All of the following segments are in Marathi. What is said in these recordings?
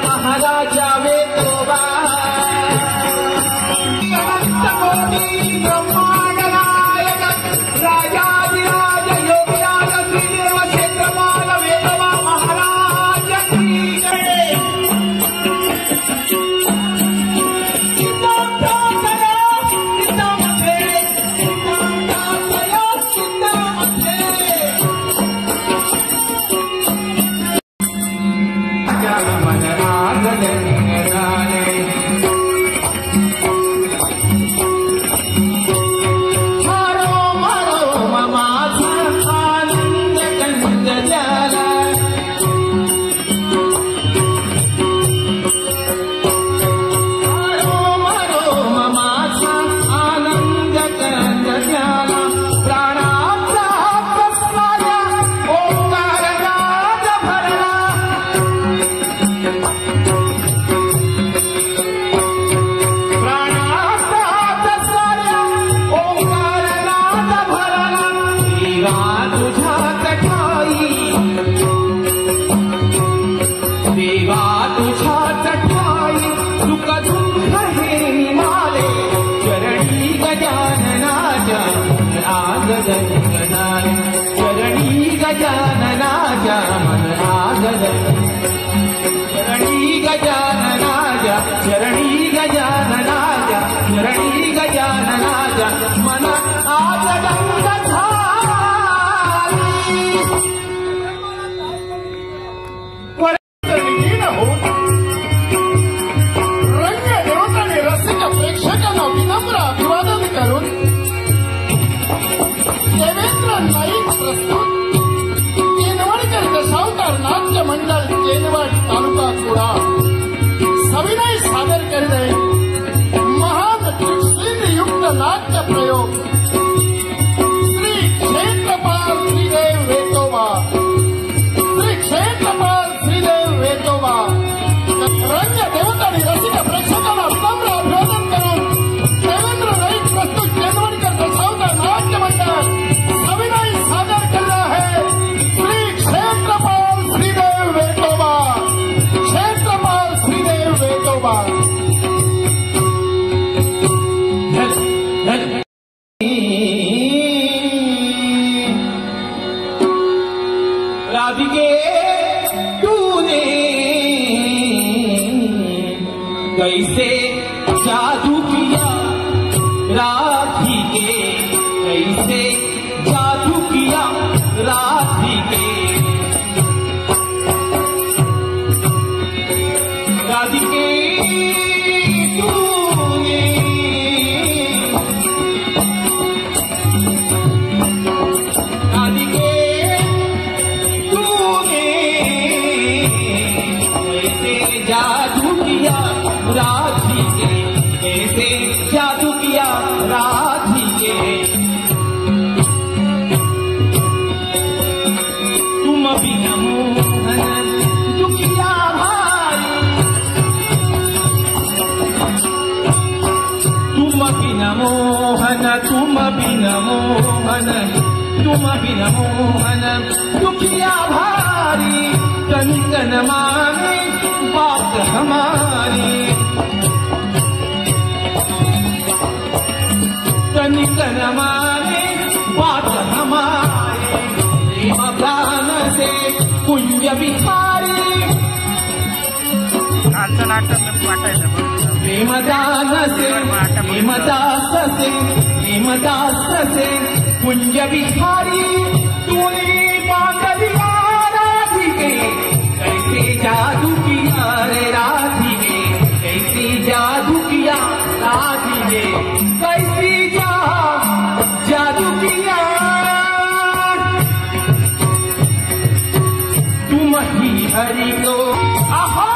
महाराजा वेतोबा ब्रह्मांड नायक राजाधिराज योगराज श्रीदेव क्षेत्रपाल वेतोबा महाराज की जय। चरणी गजाननाजा मन आगदन चरणी गजाननाजा चरणी गजाननाजा चरणी गजाननाजा मन आगदन रंगदेवताने रसिक प्रेक्षकांना विनम्र अभिवादन करून देवेंद्र नाईक प्रस्तुत केनवडकर दशावतार नाट्य मंडळ केनवड तालुका कुडाळ सविनय सादर करणे महान युक्त नाट्य प्रयोग श्री क्षेत्रपाल श्रीदेव वेतोबा श्री क्षेत्रपाल श्रीदेव वेतोबा रंगदेवताने रसिक प्रेक्षकांना विनम्र अभिवादन करून देवेंद्र नाईक प्रस्तुत केनवडकर दशावतार नाट्य मंडळ सविनय सादर कर रहा है श्री क्षेत्रपाल श्रीदेव वेतोबा क्षेत्रपाल श्रीदेव वेतोबा। राधिके तूने कैसे जादू किया राधिके कैसे जादू किया राधिके राधिके तूने राधिके तूने कैसे जादू किया राधिके कैसे जादू किया राधिके तुम बिना मोहन दुखिया भाई तुम बिना मोहन तुम बिना मोहन तुम बिना मोहन दुखिया भारी तनिकन माने बात हमारी तनिकन माने बात हमारी प्रेम प्राण से कुंज बिहारी प्रेमदान से प्रेमदास से कुंज बिहारी तूने बांधलिया राधिके कैसे जादू किया रे राधिके कैसे जादू किया राधिके कैसे जादू किया तुम ही हरि को आहा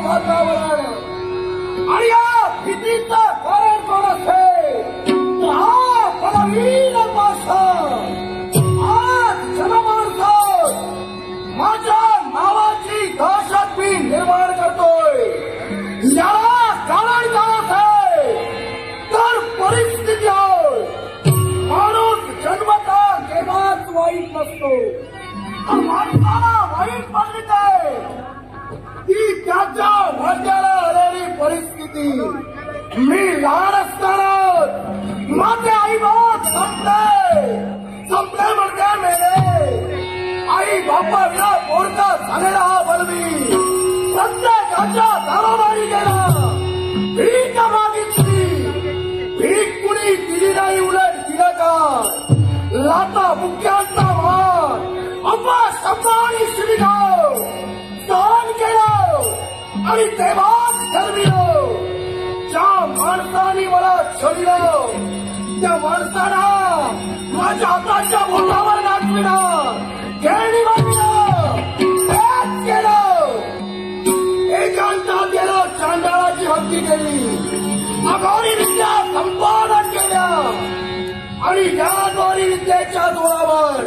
वातावरण त्याच्या भाग्याला आलेली परिस्थिती मी लहान असताना माझे आई बाप संपले म्हणजे मेले. आई बापाविना पोरका झालेला हा बलवी प्रत्येकाच्या दारोदारी गेला. भीक मागितली, भीक कुणी दिली नाही, उलट दिलं का लाता मुख्यांचा मान अपा आणि शिवीगाव सहन केलं आणि तेव्हाच ठरविलं ज्या माणसाने मला छळलं त्या माणसाला माझ्या हाताच्या बोटावर नाचविलं, खेळणी वाटलं, तेच केलं. एकांतात गेलं, चांडाळाची हत्ती केली, अघोरी विद्या संपादन केल्या आणि या दोरी विद्येच्या जोरावर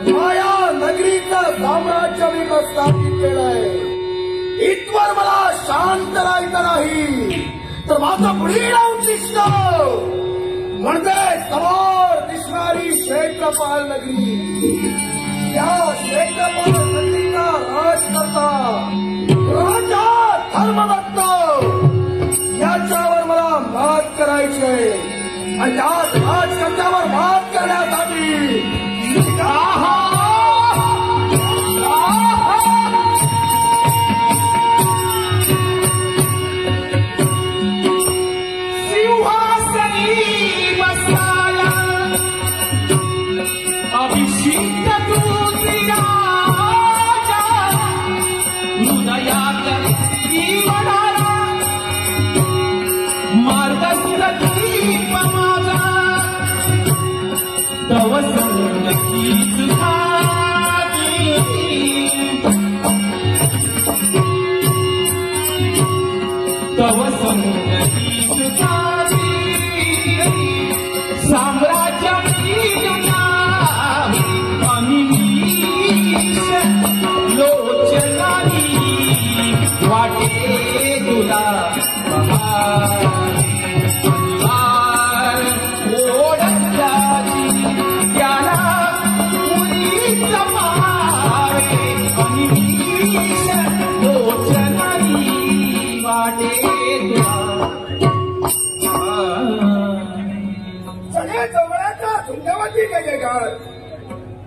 माया नगरीचं साम्राज्य मी प्रस्थापित केलंय. इथवर मला शांत राहायचं नाही तर माझं पुढील उद्दिष्ट म्हणजे समोर दिसणारी क्षेत्रपाल नगरी. या क्षेत्रपाल नगरीचा राजकर्ता राजा धर्मदत्त याच्यावर मला मात करायची आणि या राजकर्त्यावर मात करण्यासाठी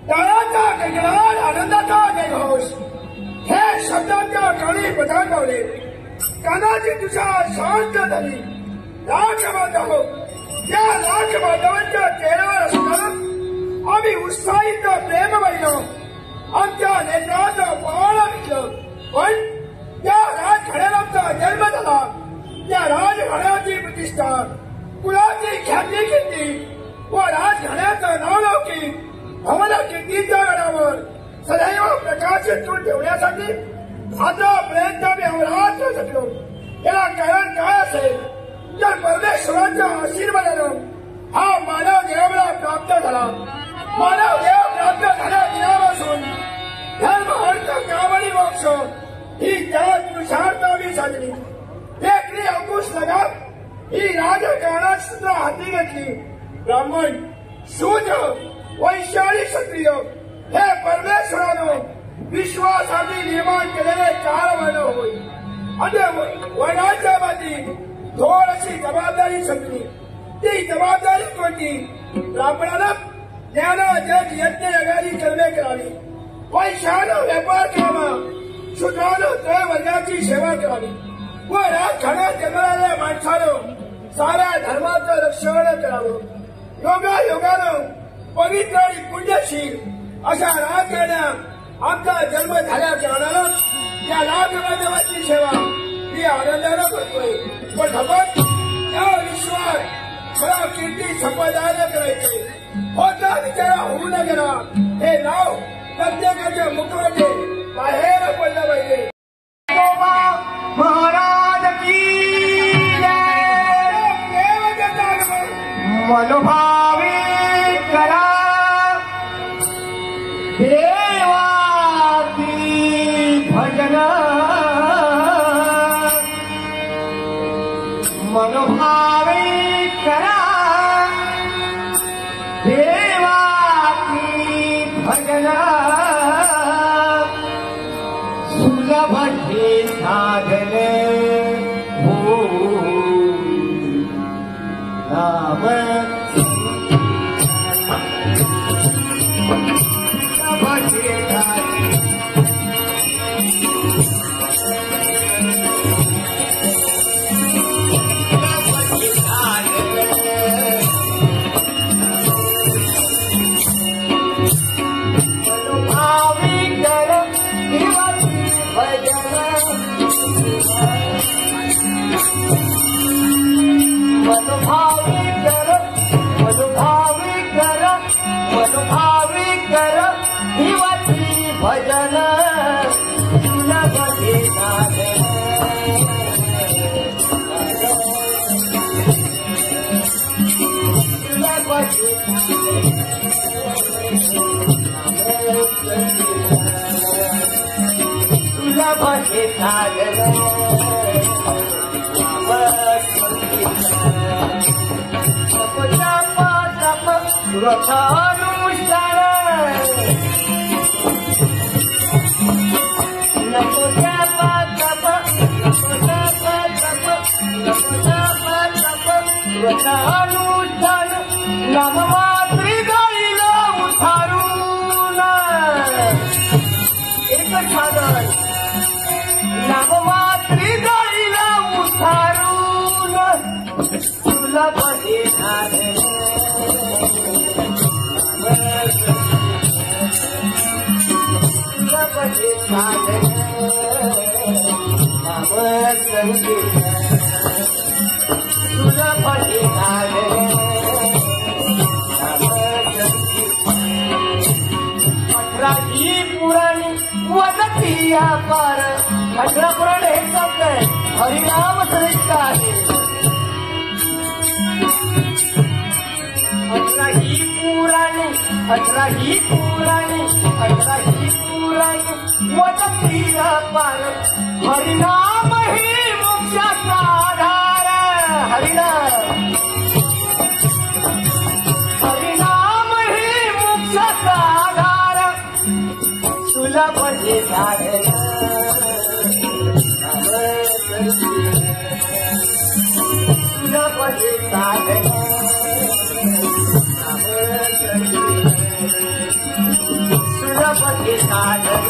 टाळाचा गजरात आनंदाचा जयघोष हे शब्दांच्या काळी बजावले. कानाची तुषार शांत झाली. लाख बांधव या लाख बांधवांच्या चेहऱ्यावर असताना आम्ही उत्साहित प्रेम पाहिलं. आमच्या नेत्राचं पवाला विकलं. पण त्या राजघराण्याचा जन्म झाला. त्या राजघराण्याची प्रतिष्ठा, कुळाची ख्याती घेतली व राजघराण्याचं नाव लौकिक भवना कीर्तीच्या गडावर सदैव प्रकाशित करून ठेवण्यासाठी आतापर्यंत मी अवरात्र झटलो. याला कारण काय असेल तर परमेश्वराच्या आशीर्वादानं हा मानव देवाला प्राप्त झाला. मानव देव प्राप्त झाल्या दिनापासून धर्म अर्थ काम आणि मोक्ष ही जगत पुरुषार्थ मी साधली. एकली अंकुश लगात ही राजकारणात सुद्धा हाती घेतली. ब्राह्मण, शूद्र, वैश्य आणि क्षत्रिय हे परमेश्वरानं विश्वासाठी निर्माण केलेले 4 वर्ण होय. आणि वर्णाच्या माती थोडीशी जबाबदारी संपली. ती जबाबदारी कोणती? ब्राह्मणानं ज्ञान जग यज्ञ यज्ञाची कर्मे करावी, वैश्यानं व्यापार करावा, शूद्रानं त्रयवर्गाची सेवा करावी व राजघराण्यात जन्मलेल्या माणसानं साऱ्या धर्माचं रक्षण करावं. योगायोगानं पवित्र आणि पुण्यशील अशा राजघराण्या आमचा जन्म झाल्या कारणानं या राजमाध्यमाची सेवा मी आनंदानं करतोय. पण भगवत या विश्वात मला कीर्ती संपादन करायचे होता विचारा होऊ न गेला. हे नाव प्रत्येकाच्या मुखमध्ये बाहेर पडलं पाहिजे. महाराज की मनोभावी करा देवाची भजन, मनोभावी करा देवाची भजन. सुलभ साधन हो नाम भजन सुलभ हे साधन सुलभ हे साधन सुरक्षानुष्ठान अनुष्ठान नम मातृ गाईला उतारून एक साधन नम मातृ गाईला उतारून सुलभ हे साधन सुलभ हे साधन सुलभ हे साधन 18 पुराणी वदतिया पार 18 पुराण हे शब्द आहे हरिनाम श्रेष्ठ आहे 18 पुराणी वदतिया पार हरिनाम हे मोक्षाचा आधार हरिनाम हे मोक्षाचा आधार सुलभ हे साधन सुलभ हे साधन सुलभ हे साधन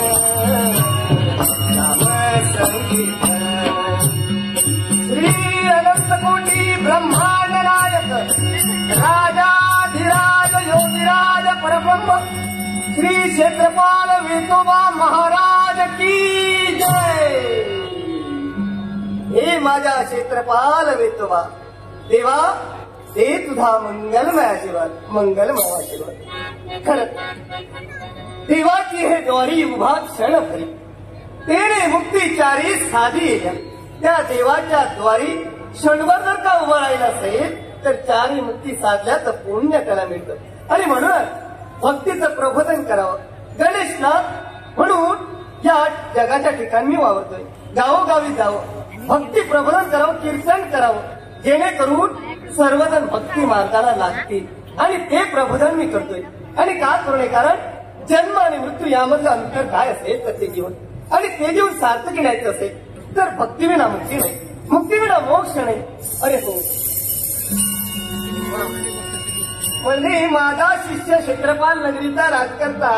श्री अनंत कोटी ब्रह्मांड नायक राजाधिराज योगिराज परब्रह्म श्री क्षेत्रपाल विठोबा महाराज की जय। हे माझ्या क्षेत्रपाल विठोबा देवा ते तुझा मंगलमय आशीर्वाद खरं देवाची हे द्वारी उभा क्षण भरी तेने मुक्तीचारी साधी येल्या त्या देवाच्या द्वारी क्षणभर जर का उभं राहिलं असेल तर चारी मुक्ती साधल्या तर पुण्य त्याला मिळतं आणि म्हणून भक्तीचं प्रबोधन करावं गणेशनाथ म्हणून या जगाच्या ठिकाणी मी वावरतोय गावोगावी जावं भक्ती प्रबोधन करावं कीर्तन करावं जेणेकरून सर्वजण भक्ती मार्गाला लागतील आणि ते प्रबोधन मी करतोय आणि का करू कारण जन्म आणि मृत्यू यामधलं अंतर काय असेल तर ते जीवन आणि ते जीवन सार्थकी न्यायचं असेल तर भक्तीविना मुक्ती नाही मुक्तीविना मोक्ष नाही अरे हो म्हणजे माझा शिष्य क्षेत्रपाल नगरीचा राजकर्ता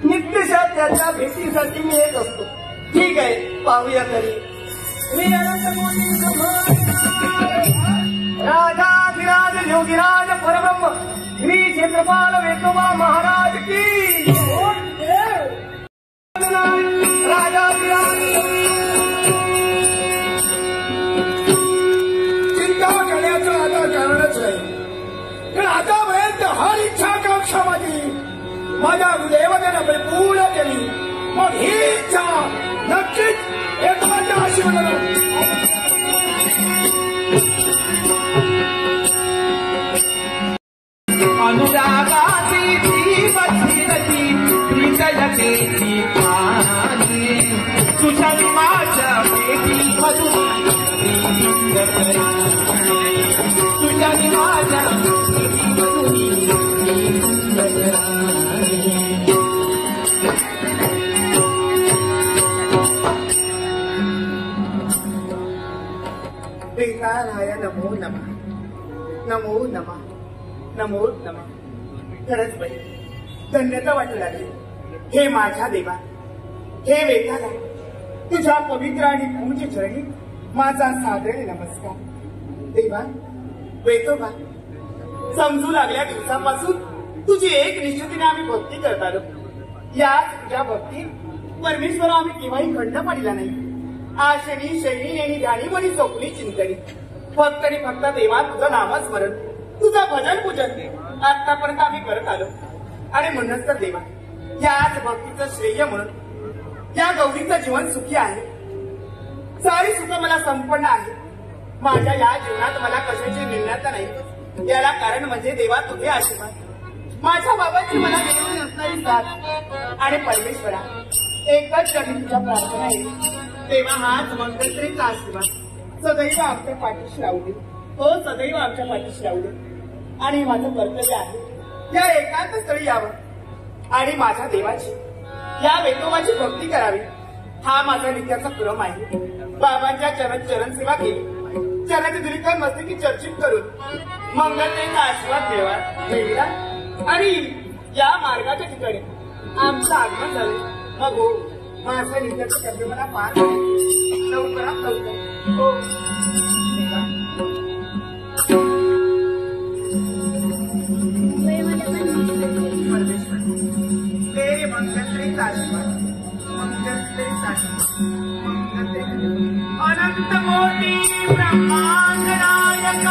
नित्यशा त्याच्या भेटीसाठी मी येत असतो ठीक आहे पाहूया तरी राजाधिराज योगिराज परब्रह्म श्री क्षेत्रपाल विठोबा महाराज की राजाधिराज चिंता करण्याचं आता कारणच नाही पण आतापर्यंत हर इच्छा आकांक्षा माझ्या देवतेनं पूर्ण केली मग ही इच्छा नक्कीच एखाद्या आशीर्वादानं अनुरागाची जीवनची हृदयतेची पाणी तुझ्या माझ्या भेटी मधून तुझ्या माझ्या वेताळाय नमो नमः, नमो नमः, नमो नमः. खरंच बाई, धन्यता वाटू लागली. हे माझ्या देवा, हे वेताला, तुझ्या पवित्र आणि पूज्य चरणी माझा सादर नमस्कार. देवा, वेतोबा, समजू लागल्या दिवसापासून तुझी एक निश्चितीने आम्ही भक्ती करत आलो. याच तुझ्या भक्तीत परमेश्वर आम्ही केव्हाही खंड पडला नाही. आशनी शैली आणि ध्यानी म्हणी स्वप्नी चिंतनी फक्त आणि फक्त देवा तुझं नामस्मरण, तुझं भजन पूजन आतापर्यंत आम्ही करत आलो. आणि म्हणूनच तर देवा, याच भक्तीचं श्रेय म्हणून या गौरीचं जीवन सुखी आहे. सारी सुख मला संपन्न आहे. माझ्या या जीवनात मला कशाची भिन्नता नाही. याला कारण म्हणजे देवा तुझे आशीर्वाद, माझ्या बाबांची मला देवणी असणारी साथ. आणि परमेश्वरा, एकच कधी तुझ्या प्रार्थना आहे. तेव्हा हाच मंगलश्रीचा आशीर्वाद सदैव आमच्या पाठीशी राहू दे. हो, सदैव आमच्या पाठीशी राहू दे. आणि माझं कर्तव्य आहे या एकांत स्थळी यावं आणि माझ्या देवाची, या वेतोबाची भक्ती करावी. हा माझा नित्याचा क्रम आहे. बाबांच्या चरण सेवा केली, चरणाची दिलीकर मस्तकी चर्चित करून मंगलतेचा आशीर्वाद मिळविला आणि या मार्गाच्या ठिकाणी आमचं आगमन झालं. मग हो, माझं नित्याचं कर्तव्य मला पार लवकरात लवकर. हो परमेश्वर, तेरे मंगलतेचा आशीर्वाद, मंगलतेचा आशीर्वाद, मंगलते. अनंत मोठी ब्रह्मांड नायक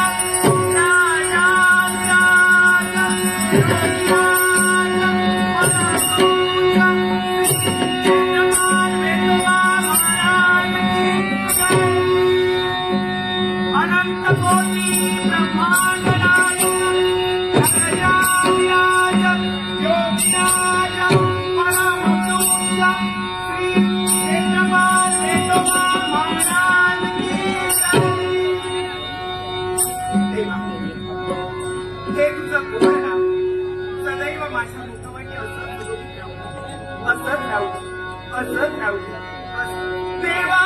देवा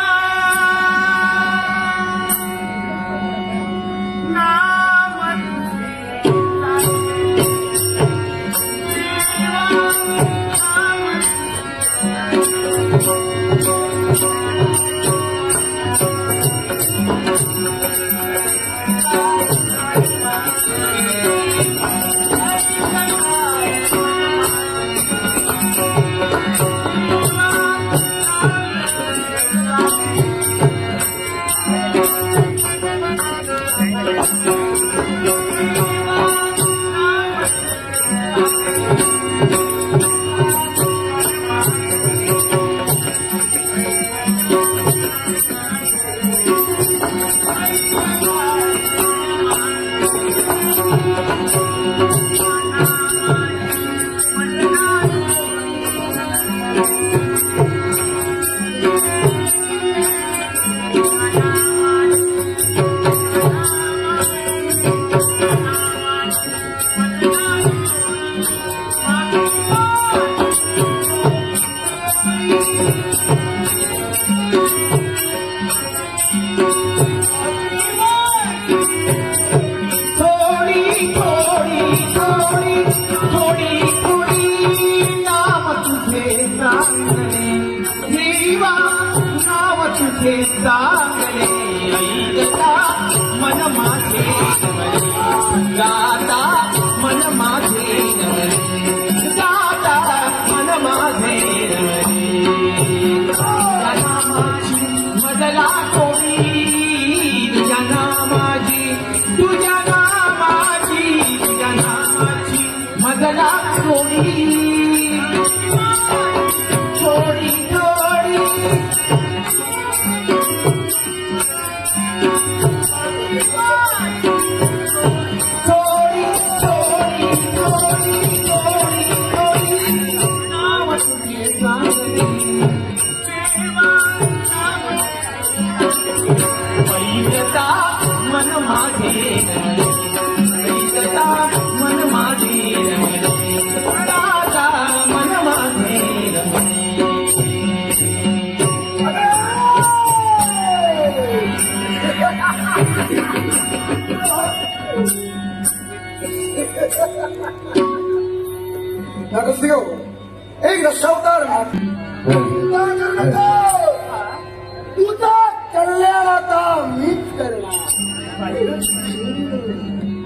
Ha ha ha!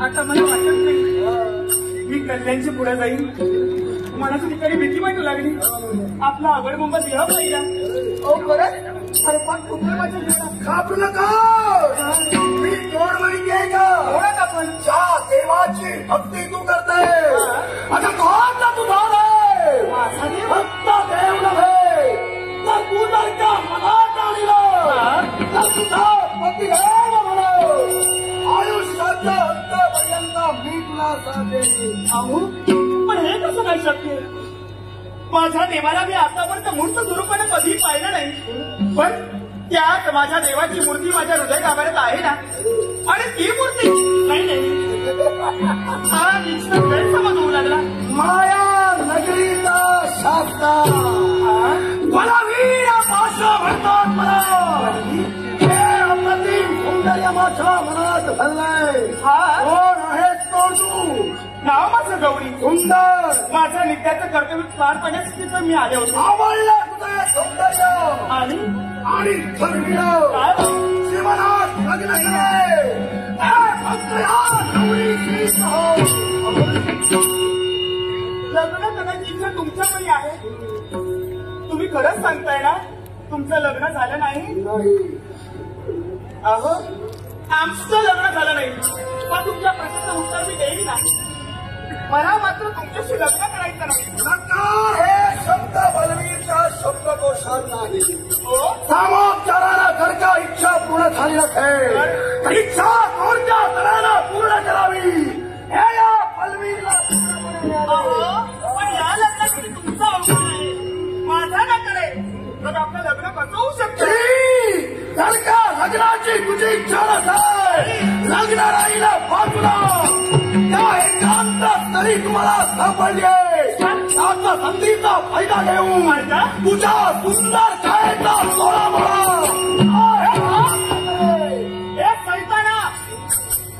आता मला वाटत नाही मी कल्याणची पुढे जाईल. मला तुझी तरी भीती वाटू लागली. आपला आवड मुंबई देह पाहिला. ओ खरंच अरे पण कुठे माझ्या जीवनात घाबरू नका. मी तोड माहिती आहे का? ओळख आपण ज्या देवाची भक्ती तू करते आता कोणता तुझा रे माझा देव फक्त देव नव्हे तर तू जर का मनात आणलं तर तुझा पतिदेव म्हणा आयुष्याच्या अंतापर्यंत मी तुला साथ देईन. अहो पण हे कसं नाही शक्य? माझ्या देवाला मी आतापर्यंत मूर्त स्वरूपाने कधी पाहिलं नाही. पण त्यात माझ्या देवाची मूर्ती माझ्या हृदय गाभाऱ्यात आहे ना. आणि ती मूर्ती नाही नाही हा निश्चित गैरसमज होऊ लागला. माया नगरीचा शास्ता बलवीर भाषा म्हणतात मला. हे अप्रतिम सौंदर्य माझ्या मनात भरलंय. हा कोण आहेस कोण तू? नाव माझं गौरी. सुंदर माझं नित्याचं कर्तव्य पार पाडण्यासाठी तर मी आले होते. आवडलं तुझं सौंदर्य आणि आणि धर्मीय काय जीवनात लग्न करे. फक्त या गौरीची सहो. लग्न करण्याची इच्छा तुमच्याकडे आहे. तुम्ही खरंच सांगताय ना तुमचं लग्न झालं नाही? अहो आमचं लग्न झालं नाही. पण तुमच्या प्रश्नाचं उत्तर मी देईन ना. मला मात्र तुमच्याशी लग्न करायचं नाही. लग्न हे शब्द बलवीरच्या शब्दकोशात नाही. हो सामोपचाराला जर का इच्छा पूर्ण झाली नसेल तर इच्छा कोणत्या तऱ्हेनं पूर्ण करावी हे या बलवीरला पूर्णपणे अहो मिळाले. पण या लग्नासाठी तुमचा अवघड आहे माझा ना करे तर आपलं लग्न कसं होऊ शकतं? जर का लग्नाची तुझी इच्छा नसेल लग्न राहिलं बाजूला त्या एकांत तरी तुम्हाला सापडले त्याचा संधीचा फायदा घेऊन तुझ्या सुंदर छायेचा सोळा म्हणा. हे सैताना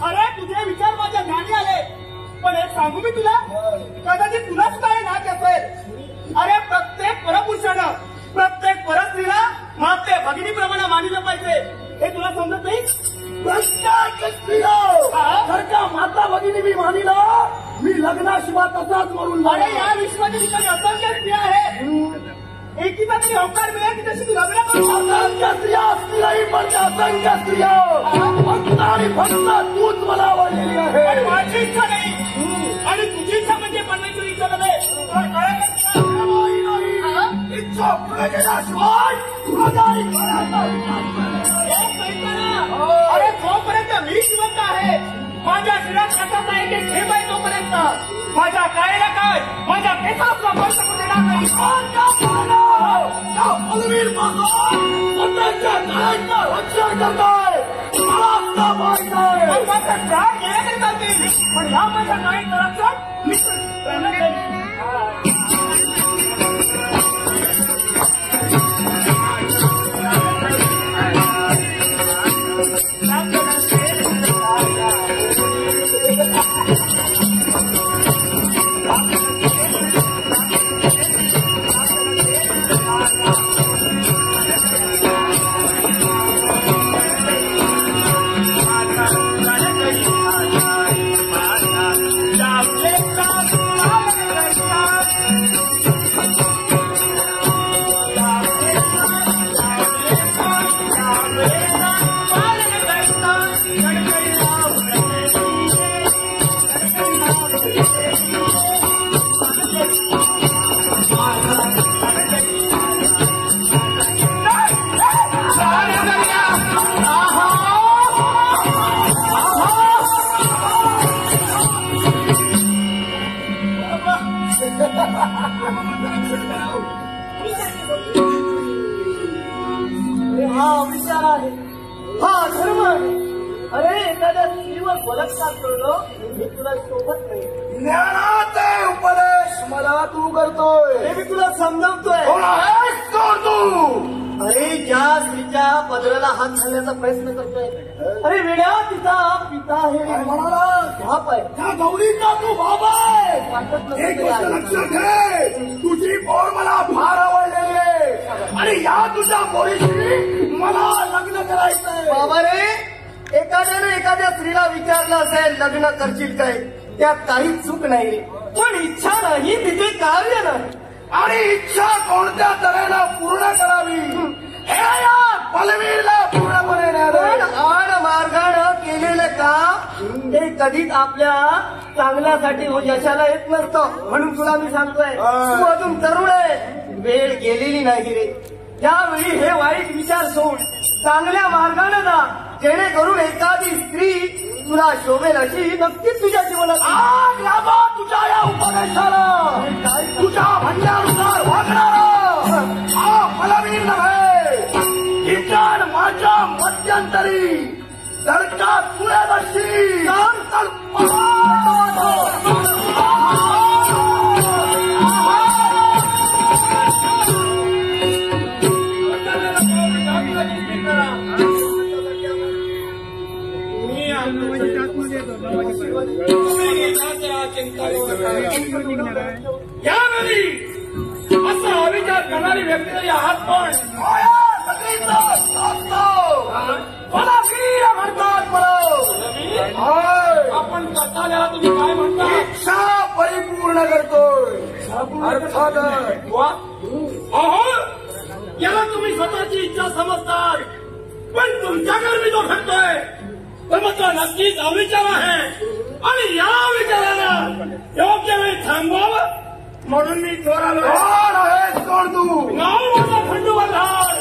अरे तुझे विचार माझ्या ध्यानी आले. पण एक सांगू मी तुला कदाचित तुलाच काय नाक असेल. अरे प्रत्येक परपुरुषानं प्रत्येक परस्त्रीला माते भगिनीप्रमाणे मानिलं पाहिजे. हे तुला समजत नाही? प्रत्येक स्त्रीला जर का माता भगिनी मी मानिला मी लग्नाशिवाय तसाच मरून अरे जाणार. या विश्वाच्या ठिकाणी असंख्य स्त्रिया आहेत. एकीचा तरी अवकार मिळेल की तशी तू लग्न करू. असंख्य स्त्रिया असतीलही पण त्या असंख्य स्त्रिया फक्त आणि फक्त तूच मला आवडलेली पण आहे. माझी इच्छा नाही आणि तुझी इच्छा म्हणजे परमेश्वरी इच्छा नव्हे. तुला कळलं का? नाही, नाही. इच्छा पुढे गेल्याशिवाय आजारी पडायचा विचार कर. हे सैताना, अरे जोपर्यंत मी जिवंत आहे माझ्या शिरात कशाचा एक एक खेळ आहे तोपर्यंत माझ्या कायला काय माझ्या केसाचा स्पर्श करू देणार नाही. त्या बलवीर पासून स्वतःच्या काळाचं रक्षण करताय मला आता माहित आहे. पण माझे प्राण गेले तरी चालतील पण ह्या माझ्या काळीचं रक्षण मी करणार नाही. हा विचार आहे हा धर्म आहे. अरे एखाद्या स्त्रीवर बलात्कार करणं हे तुला शोभत नाही. ज्ञानाचे उपदेश मला तू करतोय हे मी तुला समजावतोय. तू अरे ज्या स्त्रीच्या पदराला हात घालण्याचा प्रयत्न करतोय अरे वेड्या तिचा पिता हे म्हणाला बाप आहे. त्या गौरीचा तू बाप आहे. एक गोष्ट लक्षात घे तुझी पोर मला फार आवडलेली आहे आणि या तुझ्या पोरीशी मला लग्न करायचंय. बाबा रे एखाद्याने एखाद्या स्त्रीला विचारलं असेल लग्न करशील काय, त्यात काहीच चूक नाही रे. पण इच्छा नाही तिथे कार्य नाही. आणि इच्छा कोणत्या तऱ्हेनं पूर्ण करावी हे या बलवीरला पूर्णपणे पण आड मार्गानं केलेलं काम हे कधीच आपल्या चांगल्यासाठी यशाला येत नसतं. म्हणून तुला मी सांगतोय, तू अजून तरुण आहे, वेळ गेलेली नाही रे. त्यावेळी हे वाईट विचार सोड, चांगल्या मार्गानं जा, जेणेकरून एखादी स्त्री तुला शोभेल अशी नक्कीच तुझ्या जीवनात आग लावा तुझ्या या उपदेशाला, तुझ्या म्हणण्यानुसार वागणारा हा बलवीर नव्हे. इतर माझ्या मध्यंतरी सरकार पुण्यादर्शी यावेळी असा अविचार करणारी व्यक्ती आहात. पण म्हणतात आपण कथाला तुम्ही काय म्हणता, इच्छा परिपूर्ण करतोय अर्थात. अहो याला तुम्ही स्वतःची इच्छा समजतात, पण तुमच्याकडे मी जो घडतोय तर मग तो नक्कीच अविचार आहे. आणि या विचाराला योग्य वेळी थांबवावं म्हणून मी जोरालो. कोण तू? नाव माझा खंडूवरधार.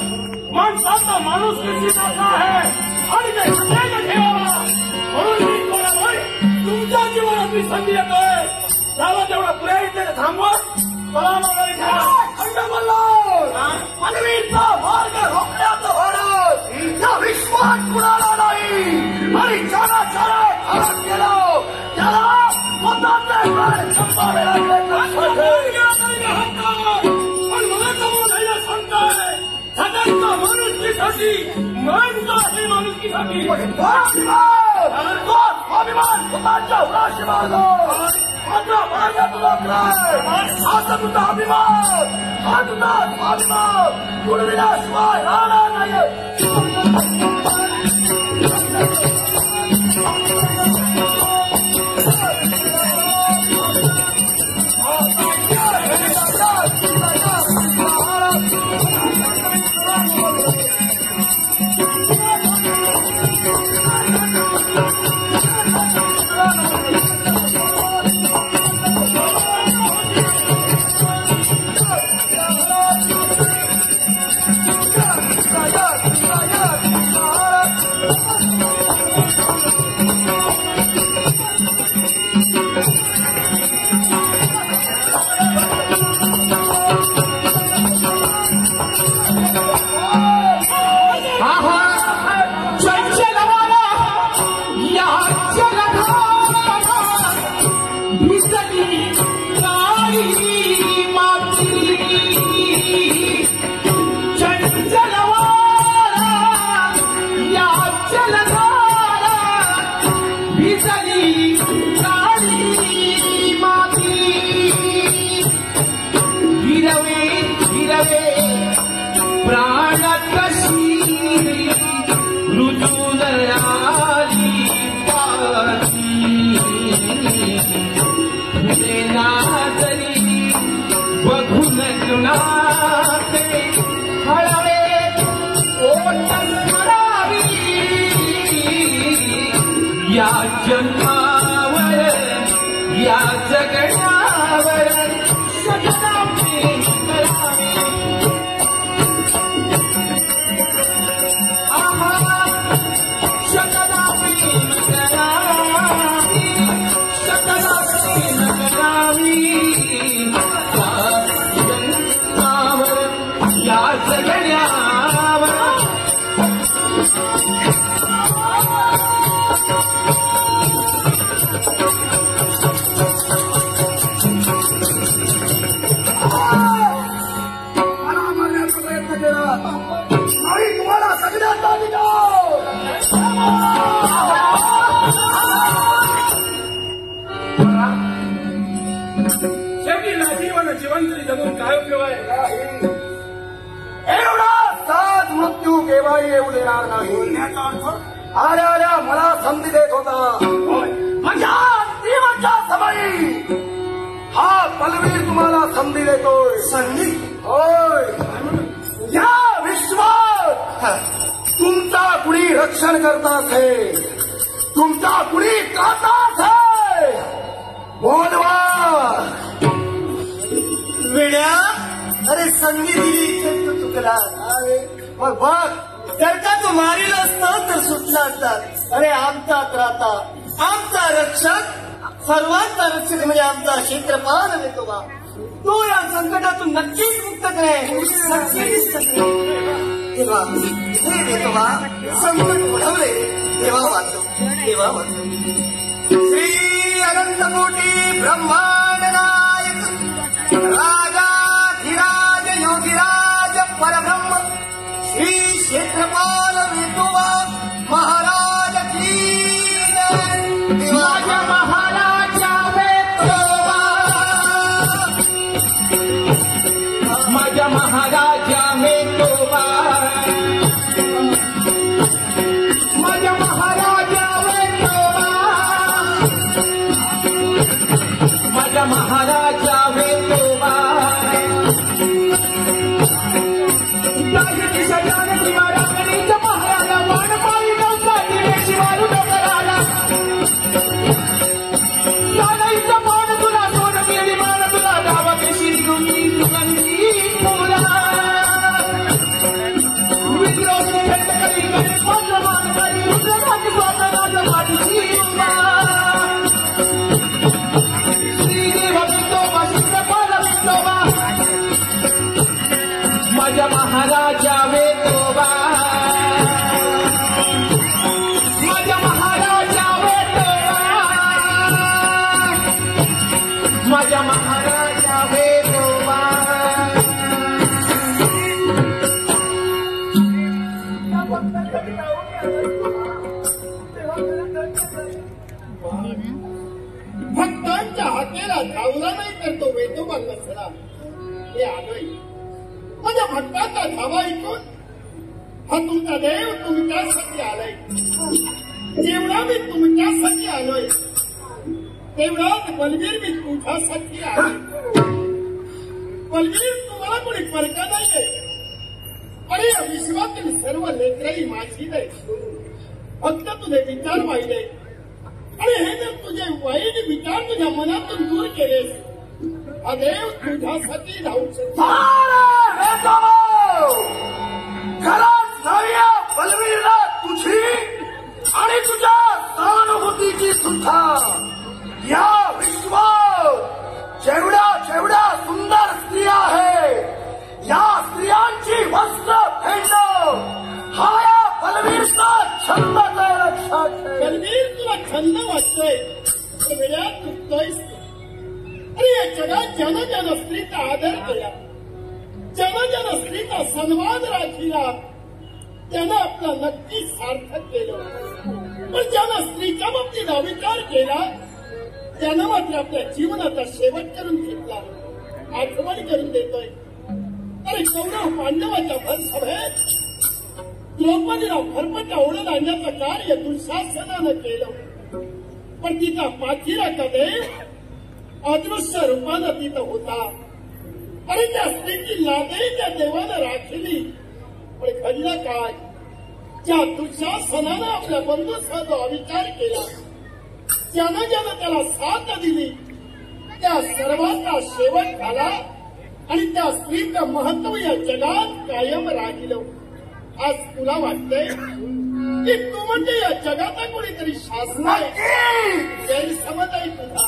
माणसाचा माणूस निश्चिताचा आहे आणि ते सगळ्यांना ठेवावा म्हणून मी जोरालोय. तुमच्या जीवनात मी संधी येतोय, जावं तेवढा पुरे थांबवा. मला माघारी घ्या. खंड बोललो पदवीचा मार्ग रोखण्याचं होणं विश्वास कुणाला नाही. आणि ज्याला केलं त्याला स्वतःचे संपावे लागले. पण मला समोर सांगताय सगळ्यांचा माणुसकीसाठी मानता हे माणुसकीसाठी स्वाभिमान स्वतःच्या उराशी मारलो. माझा मार्ग तुला काय, आता तुझा अभिमान, हा तुझा स्वाभिमान तुडविल्याशिवाय राहणार नाही. या जन्मावर या जगण्यावर सगळ्यांनी करावे. जीवन जरी जगून काय उपयोग आहे. एवढा साध मृत्यू केव्हाही येऊ देणार नाही. आल्या मला संधी देत होता. माझ्या अंतिमाच्या समयी हा बलवीर तुम्हाला संधी देतोय. संधी? होय. या विश्वात तुमचा कुणी रक्षण करता असेल, तुमचा कुणी करता असेल, बोलवा. वेड्या, अरे संधी दिली तर चुकला. मग बघ, जर का तू मारील असतं तर सुटला असतात. अरे आमचा त्राता, आमचा रक्षक, सर्वांचा रक्षक म्हणजे आमचा क्षेत्रपाल विठोबा. तू या संकटातून नक्कीच मुक्त करे. तेव्हा हे विठोबा संकट ओढवले, तेव्हा वाचव, तेव्हा वाचव. श्री अनंतकोटी ब्रह्मांड नायक राजाधिराज योगिराज परब्रह्म श्री क्षेत्रपाल विठोबा महाराज की जय. माझ्या महाराजा विठोबा, माझ्या महाराजा विठोबा, माझ्या महाराजा विठोबा, माझ्या महाराजा विठोबा. राजाची सजान शिवारा गणित महाराजा वाणपाळी नवसाची रेशी मारू डोंगराला. साडाईचा मान तुला सोड केली मान तुला डावा केशी गुंगी सुगंधी फुला. विद्रोही खंड करी गणे पौर्णमान करी रुद्रनाथ स्वातंत्र्य पाठीशी उभा. श्रीदेव विठोबा क्षेत्रपाल विठोबा, माझ्या महाराजा विठोबा, माझ्या महाराजा विठोबा, माझ्या महाराजा विठोबा. भक्तांच्या हाकेला धावला नाही तर तो वेठोबा नसला. हे आलोय माझ्या भक्तांचा धावा ऐकून. हा तुमचा देव तुमच्यासाठी आलाय. जेवढा मी तुमच्यासाठी आलोय तेवढाच बलवीर मी तुझ्यासाठी आलोय. बलवीर तुम्हाला कोणी फरक नाहीये. अरे या विश्वातील सर्व लेकरही माझी नाही. फक्त तुझे विचार वाईले आणि हे जर तुझे वाईट विचार तुझ्या मनातून दूर केलेस, हा देव तुझ्यासाठी राहू शकतो. खरंच नव्या बलवीरला तुझी आणि तुझ्या सहानुभूतीची सुद्धा या विश्वात जेवढ्या जेवढ्या सुंदर स्त्रिया आहे, या स्त्रियांची वस्त्र फेडणं हा या बलवीरचा छंदच आहे. लक्षात ठेव. बलवीर तुला छंद वाटतोय तर वेळात चुकतोयस. अरे या जगात जन स्त्रीचा आदर केला, जन स्त्रीचा सन्मान राखला, त्यानं आपलं नक्कीच सार्थक केलं. पण ज्यानं स्त्रीच्या बाबतीत अविचार केला त्यानं मात्र आपल्या जीवनाचा शेवट करून घेतला. आठवण करून देतोय. अरे कौरव पांडवाच्या भरसभेत द्रौपदीला भरपटा ओढून आणण्याचं कार्य दुःशासनानं केलं. पण तिचा पाठीराखा देव अदृश्य रूपानं तिथं होता. आणि त्या स्त्रीची लादही त्या देवानं राखली. पण घडलं काय? ज्या दुःशासनानं आपल्या बंधूचा जो अविचार केला, ज्यानं त्याला साथ दिली, त्या सर्वांचा शेवट झाला आणि त्या स्त्रीचं महत्व या जगात कायम राहिलं. आज तुला वाटतंय की तू म्हणजे या जगाचा कोणीतरी शासन आहे, गैरसमज आहे तुझा.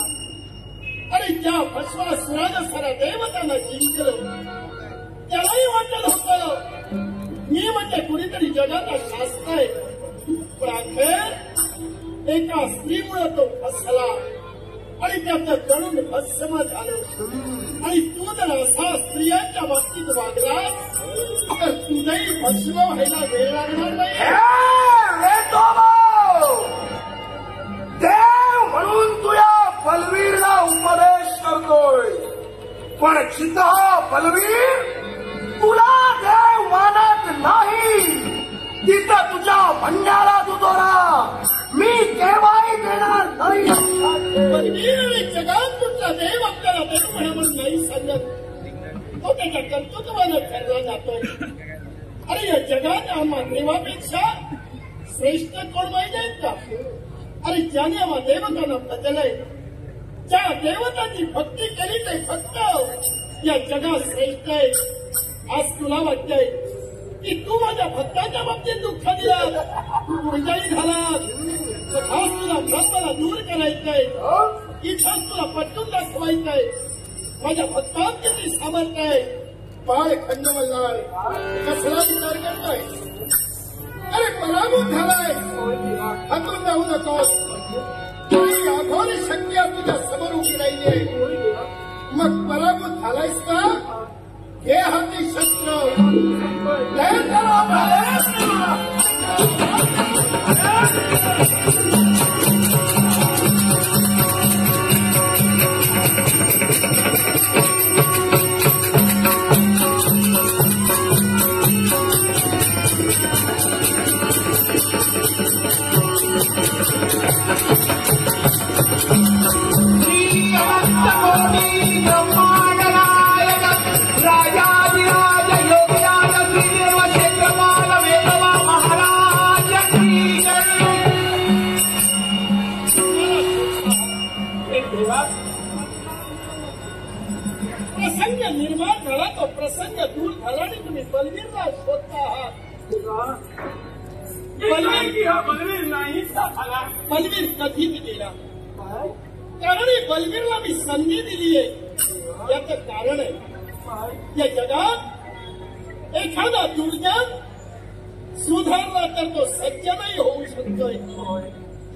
अरे ज्या भस्मासुरानं सारा देवतांना जिंकलं त्यालाही वाटत होतं मी म्हणजे कुणीतरी जगाचा शासन आहे. पण अखेर एका स्त्रीमुळे तो फसला आणि त्याचं जणून भस्म झालं. आणि तू जर असा स्त्रियांच्या बाबतीत वागलास तर तुझंही भस्म व्हायला वेळ लागणार नाही. देव म्हणून तू या बलवीरला उपदेश करतोय, पण जिथं हा बलवीर तुला देव मानत नाही तिथं तुझ्या म्हणण्याला दुजोरा मी जगवीर आणि जगात कुठला देव आपल्याला देव म्हणून नाही सांगत, तो त्याच्या कर्तृत्वानं ठरला जातो. अरे या जगात आम्हा देवापेक्षा श्रेष्ठ कोण माहिती आहेत का? अरे ज्याने आम्हा देवतांना बदलय, ज्या देवतांची भक्ती केली ते फक्त या जगात श्रेष्ठ आहे. आज तुला वाटतंय की तू माझ्या भक्ताच्या बाबतीत दुःख दिला, तू विजयी झाला, खास तुला भ्रमाला दूर करायचंय, इच्छा तुला पटवून दाखवायचंय. माझ्या भक्तांत किती सामर्थ्य आहे. बाळ खंडमल्लार कसला विचार करतोय? अरे पराभूत झालाय, हातून जाऊ नकोस. अघोर शक्ती तुझ्या समोर उभी राहिली, मग पराभूत झालायस का? हे हाती शस्त्र प्रसंग निर्माण झाला, तो प्रसंग दूर झाला आणि तुम्ही बलवीरला शोधता आहात. बलवीर नाही झाला. बलवीर कधी गेला? कारण बलवीरला मी संधी दिली आहे. याचं कारण आहे, या जगात एखादा दुर्जन सुधारला तर तो सज्जनही होऊ शकतोय.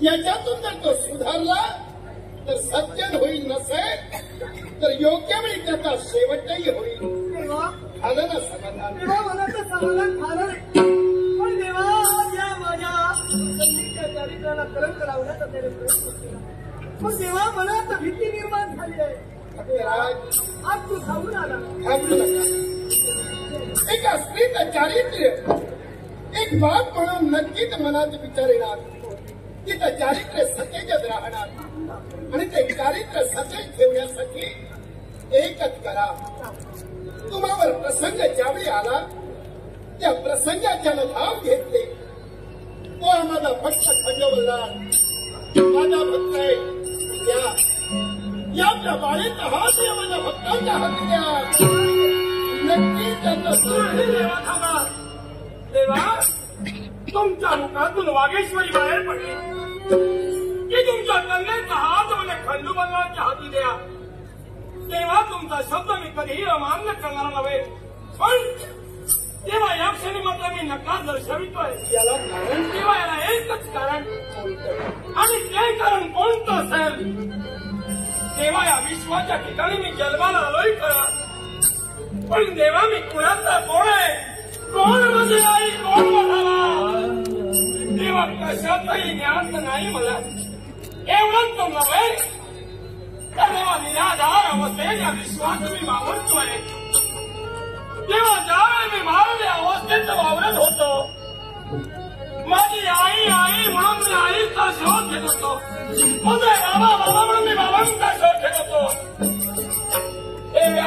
याच्यातून जर तो सुधारला तर सज्जन होईल, नसेल तर योग्य वेळी त्याचा शेवटही होईल. झालं ना समाधान? मनाचं समाधान झालं नाही, पण देवा या माझ्या संधीच्या चारित्र्याला कलंक लावण्याचा त्याने प्रयत्न केला. पण देवा मनात भीती निर्माण झाली आहे. आज तू धावून आला. घाबरू नका. एका स्त्रीचं चारित्र्य एक बाप म्हणून नक्कीच मनात विचार येणार. तिचं चारित्र्य सतेजच राहणार आणि ते चारित्र्य सतेज ठेवण्यासाठी एकच करा. तुम्हावर प्रसंग ज्यावेळी आला त्या प्रसंगाच्या धाव घेतले. तो आम्हाला फक्त खंडवल्लार माझा भक्त आहे. या आपल्या बाळीचा हात या माझ्या भक्तांच्या हात द्या. नक्की त्यांना देवा, तुमच्या मुखातून वागेश्वरी बाहेर पडली की तुमच्या कन्याचा हात मला खंडोबाच्या हाती द्या. तेव्हा तुमचा शब्द मी कधीही अमान्य करणार नव्हे. पण तेव्हा या क्षणी मात्र मी नकार दर्शवितोय. याला कारण तेव्हा याला एकच कारण, आणि ते कारण कोणतं असेल? तेव्हा या विश्वाच्या ठिकाणी मी जन्माला आलोय खरा, पण देवा मी कुणाचा कोण आहे? कोण माझी आई, कोण बघावा? तेव्हा कशाचंही ज्ञान नाही मला. एवढंच तो नव्हे तर तेव्हा निराधार अवस्थेत या विश्वात मी वावरतोय. तेव्हा ज्यावेळी मी मारल्या अवस्थेत वावरत होतो, माझी आई आई म्हणून मी आईचा शोध घेत होतो. माझा बाबा बाबा म्हणून मी बाबांचा शोध घेत होतो.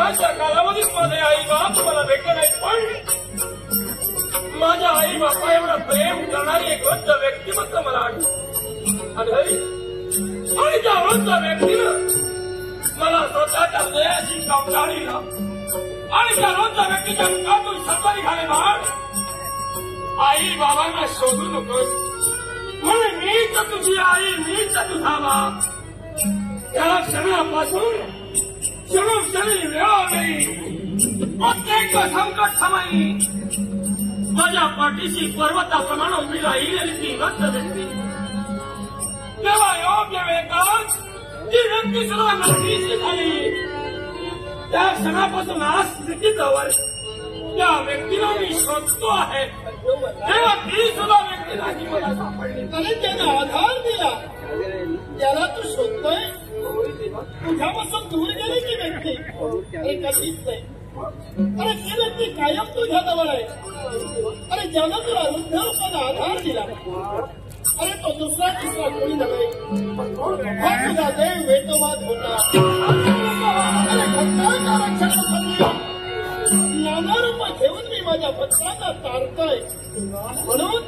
अशा कालावधीत माझे आई बाप मला भेटले नाही, पण माझ्या आई बापा एवढं प्रेम करणारी एक वृद्ध व्यक्तिमत्व मला आढळली. आणि त्या वृद्ध व्यक्तीनं मला स्वतःच्या हृदयाची कवटाळीला आणि त्या वृद्ध व्यक्तीच्या मुखातून शब्द निघाले, बाळ आई बाबांना शोधू नकोस, म्हणून मीच तुझी आई, मीच तुझा बाप. त्या क्षणापासून क्षणोक्षणी वेळोवेळी प्रत्येक संकट समयी माझ्या पाठीशी पर्वताप्रमाणे उभी राहिलेली ती वृद्ध व्यक्ती. तेव्हा योग्य वेळेत ती व्यक्ती सुद्धा नक्कीची झाली. त्या क्षणापासून आज स्थितीजवळ त्या व्यक्तीला मी शोधतो आहे. तेव्हा ती सुद्धा व्यक्ती नाही मला सापडली. आणि त्याने आधार दिला. त्याला तू शोधतोय. तुझ्यापासून दूर गेली ती व्यक्ती. अरे कधीच नाही. अरे ती व्यक्ती कायम तुझ्या जवळ आहे. अरे ज्यानं तुला वृद्ध रूपाला आधार दिला. अरे तो दुसरा तिसरा कोणी नव्हे हा तुझा देव वेटोबाद होता. अरे भक्तांच्या रक्षणासाठी नाना रूप घेऊन मी माझ्या भक्तांना तारतोय. म्हणून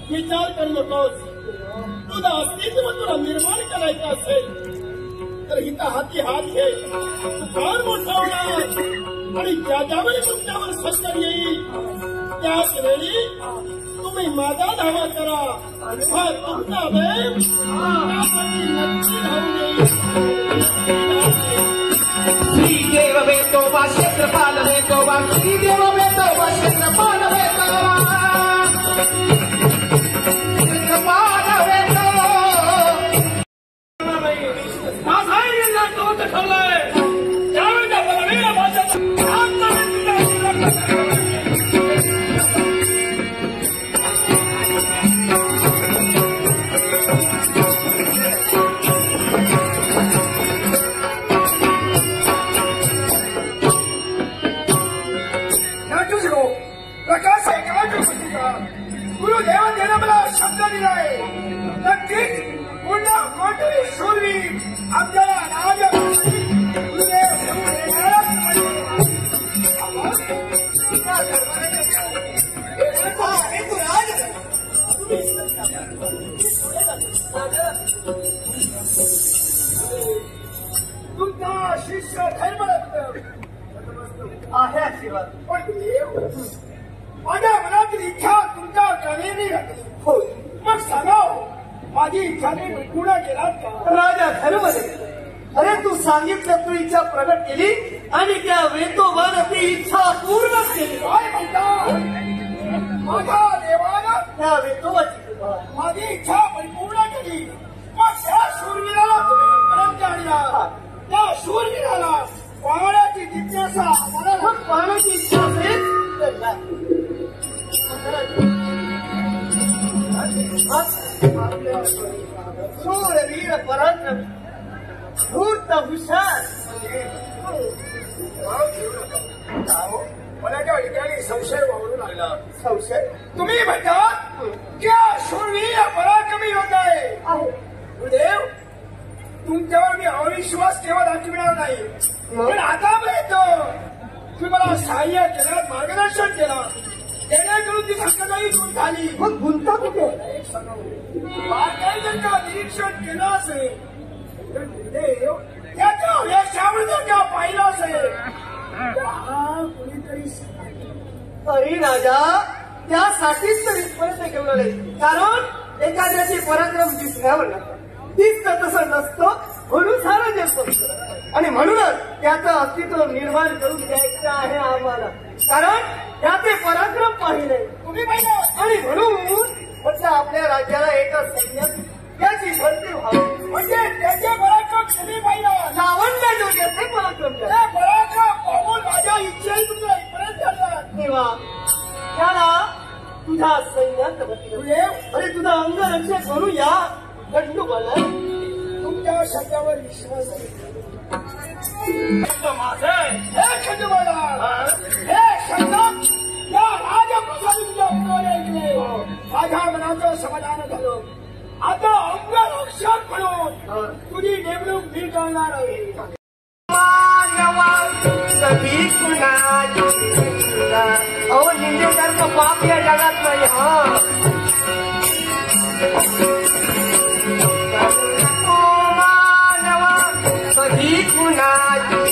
विचार करू नकोस. तुझं अस्तित्व तुला निर्माण करायचं असेल तर हिता हाती हात घे. फार मोठा होणार आणि ज्यावेळी तुमच्यावर संकट येईल त्याच वेळी तुम्ही माझा धावा करा. हा तुमचा देव त्यासाठी नक्की धावून येईल. श्रीदेव वेतोबा क्षेत्रपाल वेतोबा श्रीदेव वेतोबा क्षेत्रपाल वेतोबा क्षेत्रपाल वेतो माझा तोच ठेवलाय. त्यावेळेच्या बलवीर भाषेचा गुरुदेवाने मला शब्द दिलाय. नक्कीच पुन्हा कोणतरी शूरवी आपल्याला राज गुरुदेव तुमचा शिष्य धर्मरत्न आहे आशीर्वाद. पण माझ्या मनातील इच्छा तुमच्या कलेने घातली. होय मग सांगा माझी इच्छा मी पूर्ण केलात का? राजा धर्मदेव, अरे तू सांगितलं तू इच्छा प्रगट केली आणि त्या वेतोबानं ती इच्छा पूर्ण केली. काय म्हणता? माझ्या देवानं त्या वेतोबाची कृपा. माझी इच्छा परिपूर्ण केली. मग त्या शूरवीराला तुम्ही परत आणला. त्या शूरवीराला पाहण्याची जिज्ञासा मला पाहण्याची इच्छा असेल तर नाही. शूरवीर पराक्रम धूर्त हुशार. मला त्या ठिकाणी संशय वावरू लागला. संशय तुम्ही म्हणतात त्या शूरवीर पराक्रमी होत आहे. गुरुदेव तुमच्यावर मी अविश्वास केव्हा दाखविणार नाही. पण आता मिळतो तुम्ही मला सहाय्य केलं, मार्गदर्शन केलं, जेणेकरून ती संकटाही दूर झाली. मग गुंता कुठे? काही जर का निरीक्षण केलं असेल तर गुरुदेव त्याच्या यशावर जर का पाहिलं असेल तर हा कुणीतरी अरे राजा, त्यासाठीच तर इथपर्यंत घेऊन आले. कारण एखाद्याचे पराक्रम दिसण्यावर नसतं, दिसतं तसं नसतं म्हणून सारं जग असतं. आणि म्हणूनच त्याचं अस्तित्व निर्माण करून द्यायचं आहे आम्हाला. कारण त्याचे पराक्रम पाहिले तुम्ही पाहिलं आणि म्हणून म्हटलं आपल्या राज्याला एकच सैन्यात त्याची भरती व्हावी. म्हणजे त्याचे पराक्रम तुम्ही पाहिलं. लावण्य जोग्याचे पराक्रम ते पराक्रम पाहून माझ्या इच्छाही तुमच्या इथपर्यंत झाला. तेव्हा त्याला तुझ्या सैन्यात भरती. अरे तुझा अंगरक्षक म्हणून या खंडोबाला तुमच्या शब्दावर विश्वास आहे. हे खंडोबाला हे शब्द या राजप्रसादीच्या उन्हाळ्या ऐकले. माझ्या मनाचं समाधान झालं. आता अंगरक्षक म्हणून तुझी नेमणूक मी करणार आहे. कधी कुणाची अहो निंदेसारखं पाप या जगात नाही. हा कधी कुणाची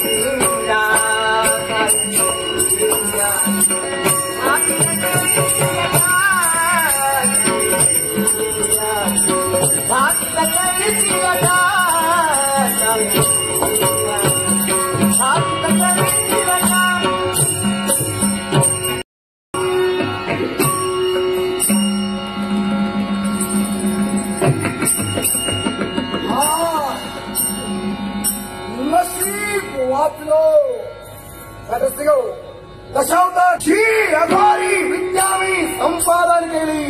दशावताची अघोरी विद्या मी संपादन केली.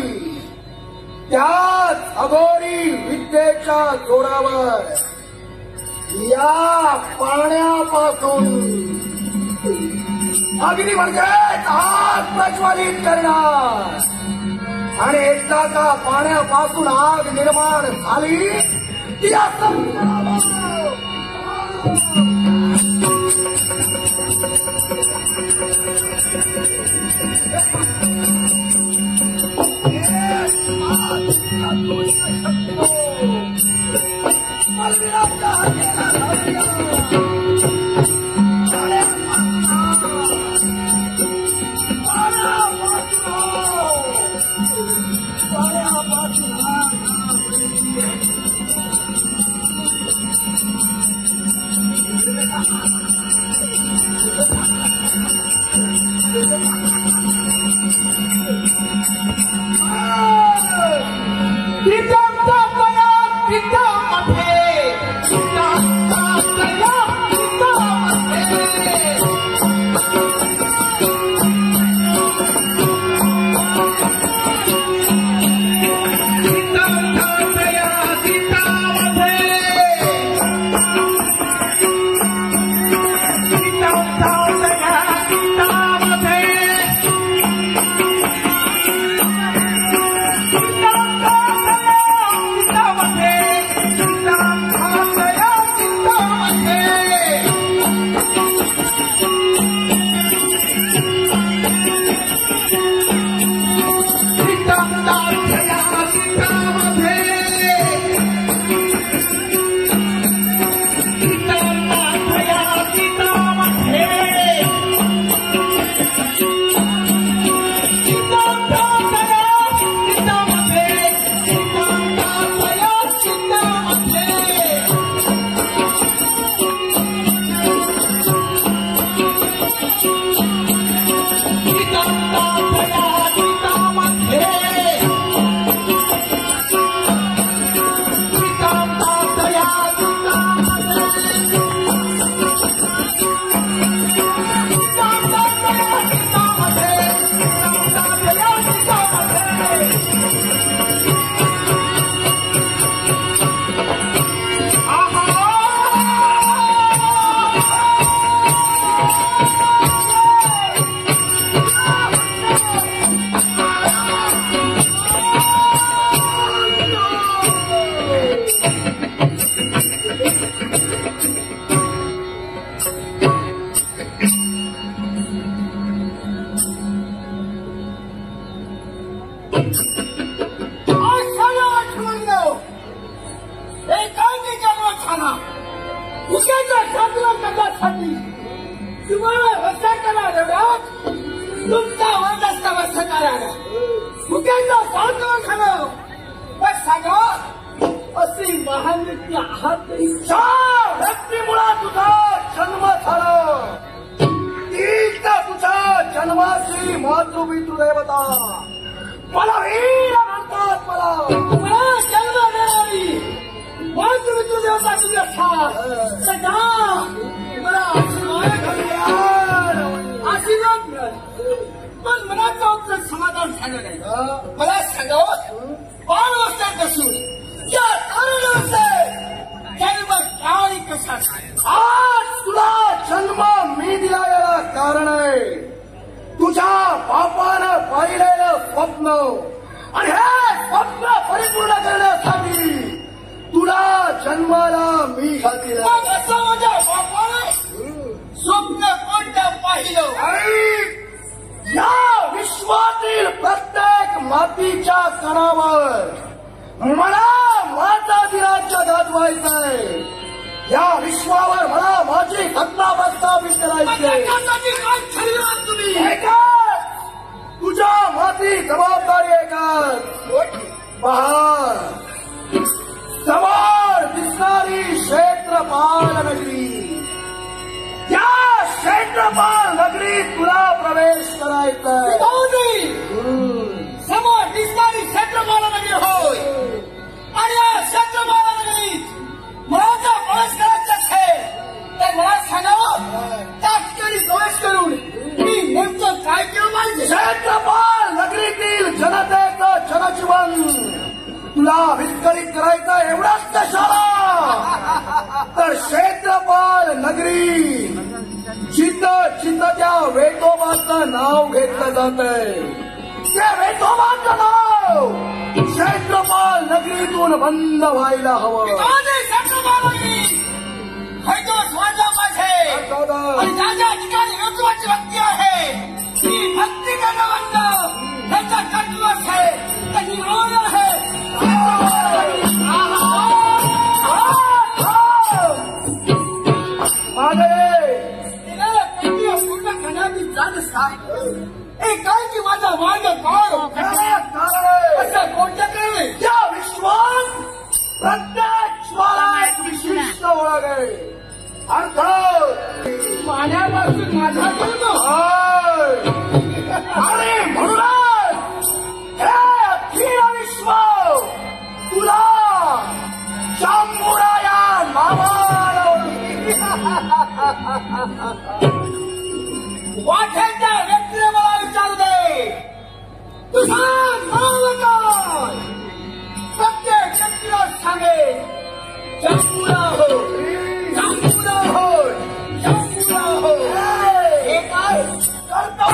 त्याच अघोरी विद्येच्या जोरावर या पाण्यापासून अग्नी म्हणजे हात प्रज्वलित करणार. आणि एकदा का पाण्यापासून आग निर्माण झाली ती तुला विस्कळीत करायचा एवढाच कशाला तर क्षेत्रपाल नगरी जिथं जिथं त्या वेतोबाचं नाव घेतलं जातंय त्या वेतोबाचं नाव क्षेत्रपाल नगरीतून बंद व्हायला हवं. ज्या ज्या ठिकाणी ऋतुवाची भक्ती आहे ती भक्ती करणं बंद त्याचा कटवस आहे त्याची ओढ आहे. पूर्ण करण्याची जाण सांग एकाची माझा मार्ग पाळ असं कोणत्या करे या विश्वास प्रत्येक श्वाला एक विशिष्ट ओळख आहे. अर्थात पाण्यापासून माझा जन्म आणि म्हणूनच हे अखिल विश्व तुला शंभुराया नावाला वाटेच्या व्यक्तीने मला विचारू दे तुझा नाव काय. प्रत्येक व्यक्तीला सांगे शंभुरा हो शंभुरा हो शंभुरा हो. हे काय करतो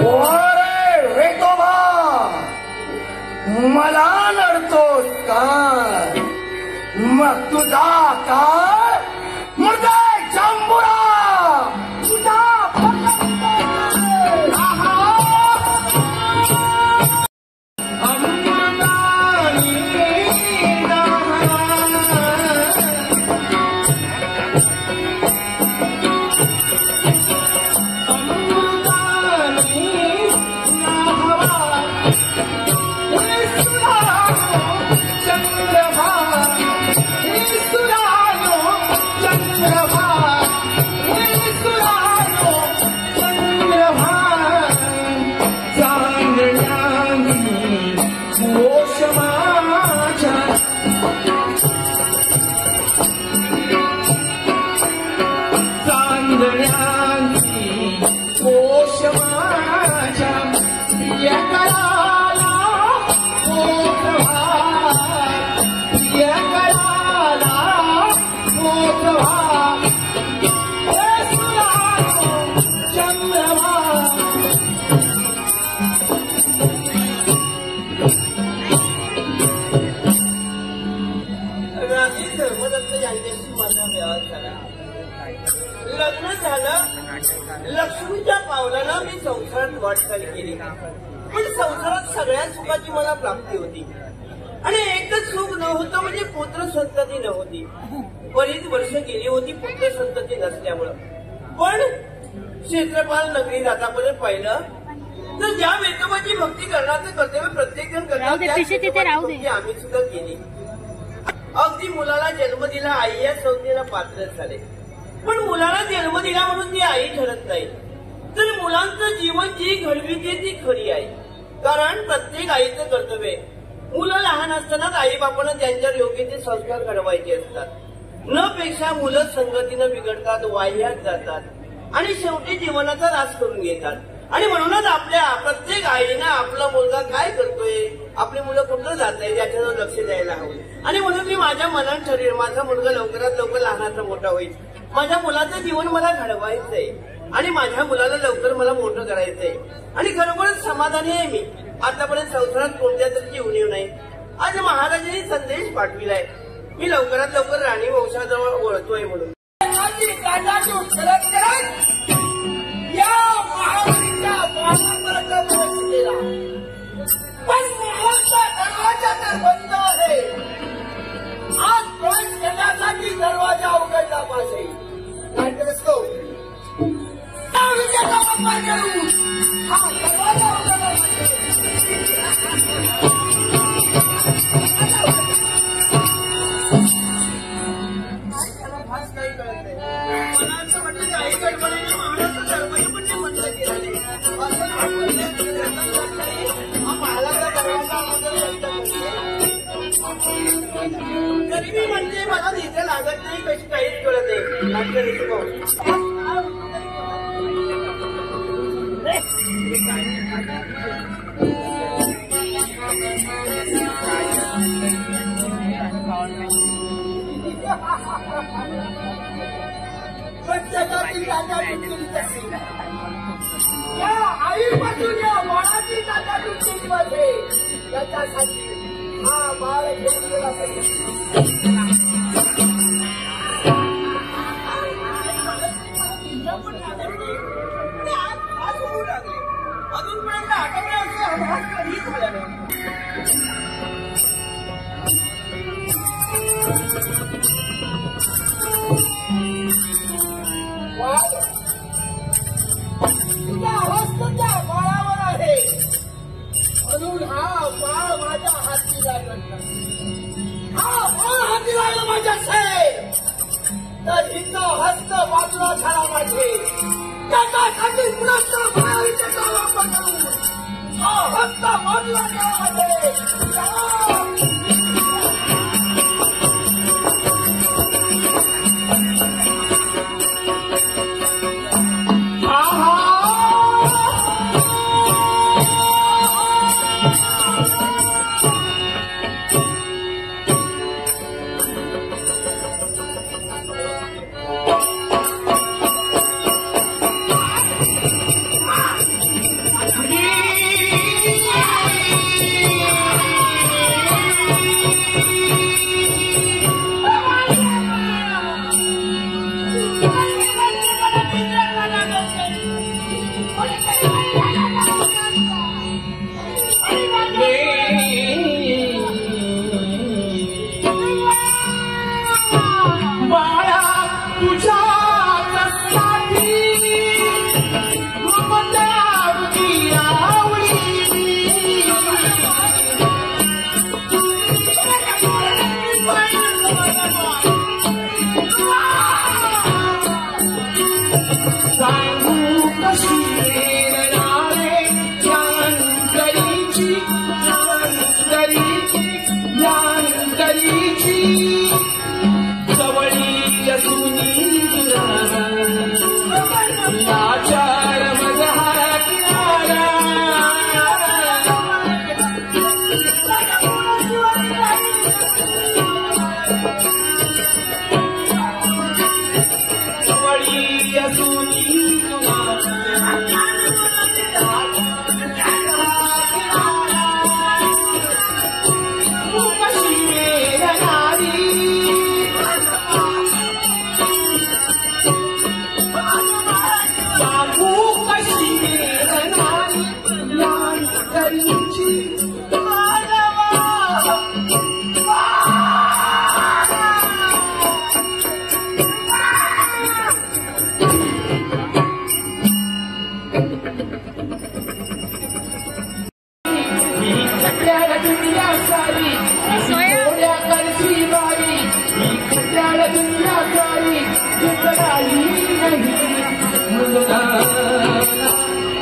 ओरे वेतोबा मला लढतोस काय. मग तुझा काय मुर्दे शंभुरा तुझा लग्न झालं. लक्ष्मीच्या पावलाला मी संसारात वाटचाल केली पण संसारात सगळ्या सुखाची मला प्राप्ती होती आणि एकच सुख नव्हतं म्हणजे पुत्र संतती नव्हती. बरीच वर्ष गेली होती पुत्र संतती नसल्यामुळं. पण क्षेत्रपाल नगरीत आतापर्यंत पाहिलं तर ज्या वेतोबाची भक्ती करण्याचं कर्तव्य प्रत्येक जण करतात आम्ही सुद्धा केली. अगदी मुलाला जन्म दिला आई या संज्ञेला पात्र झाले पण मुलाला जन्म दिला म्हणून ती आई ठरत नाही तर मुलांचं जीवन जी घडविते ती खरी आहे. कारण प्रत्येक आईचं कर्तव्य मुलं लहान असतानाच आईबापानं त्यांच्यावर योग्य ते संस्कार घडवायचे असतात. न पेक्षा मुलं संगतीनं बिघडतात वाह्यात जातात आणि शेवटी जीवनाचा नाश करून घेतात. आणि म्हणूनच आपल्या प्रत्येक आईनं आपला मुलगा काय करतोय आपली मुलं कुठं जात आहे याच्यावर लक्ष द्यायला हवं. आणि म्हणून मी माझ्या मनात ठरवेल माझा मुलगा लवकरात लवकर लहानाचा मोठा होईल. माझ्या मुलाचं जीवन मला घडवायचंय आणि माझ्या मुलाला लवकर मला मोठं करायचंय आणि खरोखरच समाधानी आहे मी. आतापर्यंत संसारात कोणत्या तरी उणीव नाही. आज महाराजांनी संदेश पाठविलाय मी लवकरात लवकर राणी वंशाजवळ वळतोय म्हणून. या महाराजांच्या पाण्यापर्यंत पोहोचलेला पण मोहनचा दरवाजा तर बंद आहे. आज प्रवेश करण्यासाठी दरवाजा उघडला पाहिजे नाहीतर असतो विजयाचा वापर करू हा दरवाजा उघडला काही कळत नाही मला असं वाटतं की आई गडबडीने महाराष्ट्र दरवाजा पण ते बंद केले तरी मी म्हणजे मला इथे लागत नाही कशी काहीच कळत नाही. प्रत्येक बाळाची ताटातूट केली जाते या आईपासून या बाळाची ताटातूट केली जाते याच्यासाठी हा बाळ घेऊन गेला पाहिजे अजूनपर्यंत आठवड्याचे अभाव कधी झाला नाही तुझा अवस्थेच्या बाळावर आहे म्हणून हा बाळ माझ्या हाती लागला हा बाळ हाती लागला माझ्या साहेब तर हिचा हस्त बाजूला झाला पाहिजे त्याच्यासाठी पुन्हा बाळाचा वापर करून हा हस्त बाजूला झाला पाहिजे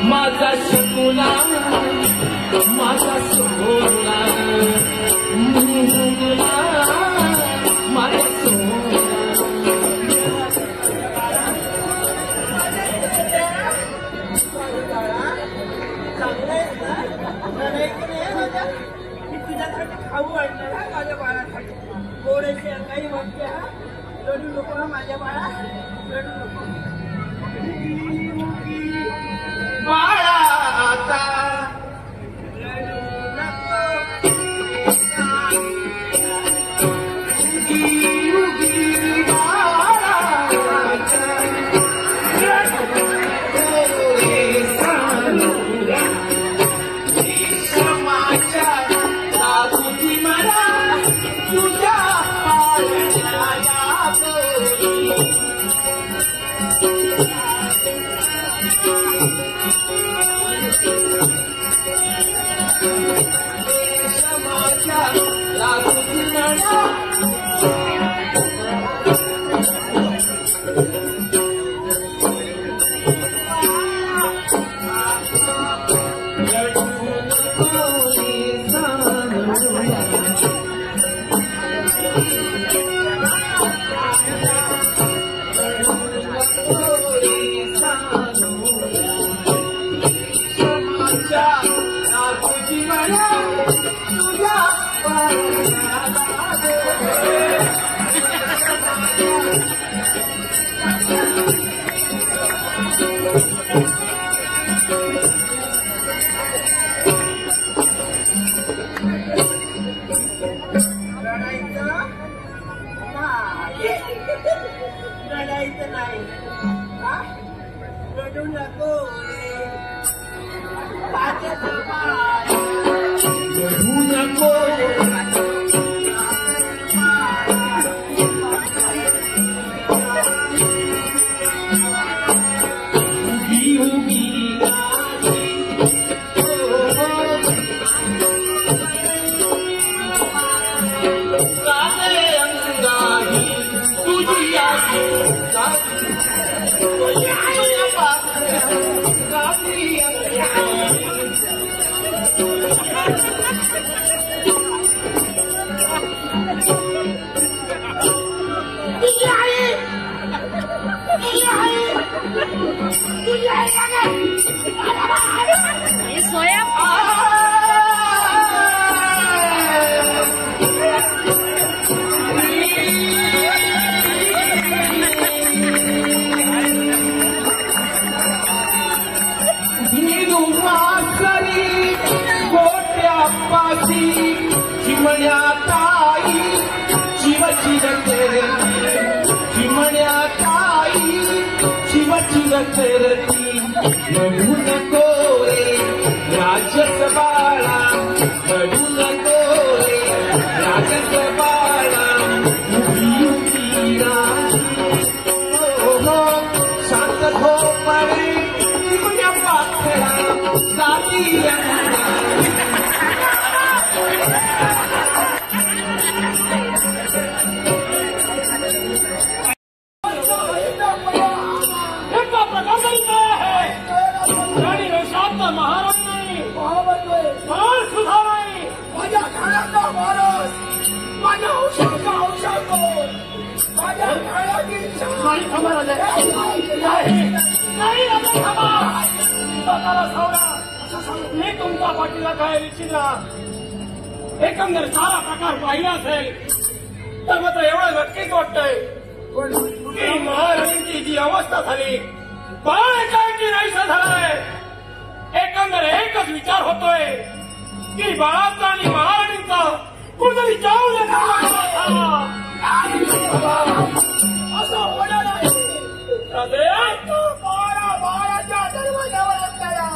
माझा शकुला माझा सोला माझा सोला तुझ्यासाठी खाऊ आणणार माझ्या बाळासाठी गोडेशी काही म्हणते रडू नको माझ्या बाळा रडू नको बाळा आता एकंदर सारा प्रकार पाहिला असेल तर मात्र एवढं नक्कीच वाटतंय की महाराणींची जी अवस्था झाली बाळ एकाएकी नाहीसा झालाय. एकंदर एकच विचार होतोय की बाळाचा आणि महाराणींचा कुठेतरी जाऊ असं होणार नाही. बाळाच्या दरवाजावर असलेला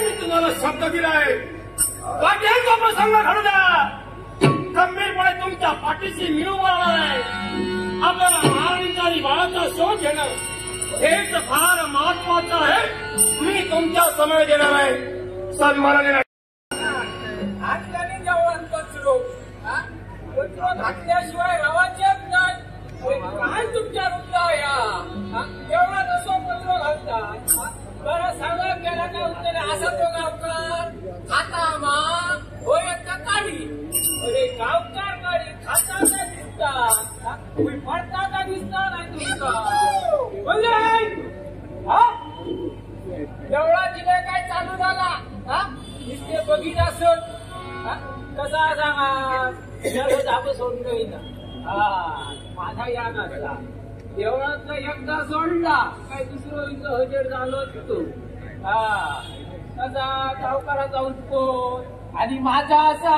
मी तुम्हाला शब्द दिलाय वाटेचा प्रसंग घडू द्या गंभीरपणे तुमच्या पाठीशी मी उभा राहणार आहे. आपल्याला महाराणीचा आणि बाळाचा शोध घेणं हेच फार महत्वाचं आहे. मी तुमच्या समय देणार आहे. सन्मानाने घातल्याशिवाय गावाच्याच नाही काय तुमच्या रुपया या एवढा कसं पत्र घालतात बरं सांगा केला काय उत्तर असा तो गावकार खाता मा होय आता काढी अरे गावकार काढी खाता का दिसतात तुम्ही पडता का दिसता नाही तुमचा बोलले एवढा जिल्हा काय चालू झाला इथे बघित असत कसा सांगा जाब सोडून येईन माझा या नसला देवळातला एकदा सोडला काय दुसरं इथं हजर झालो तू कसा गावकाराचा उत्कोट आणि माझा असा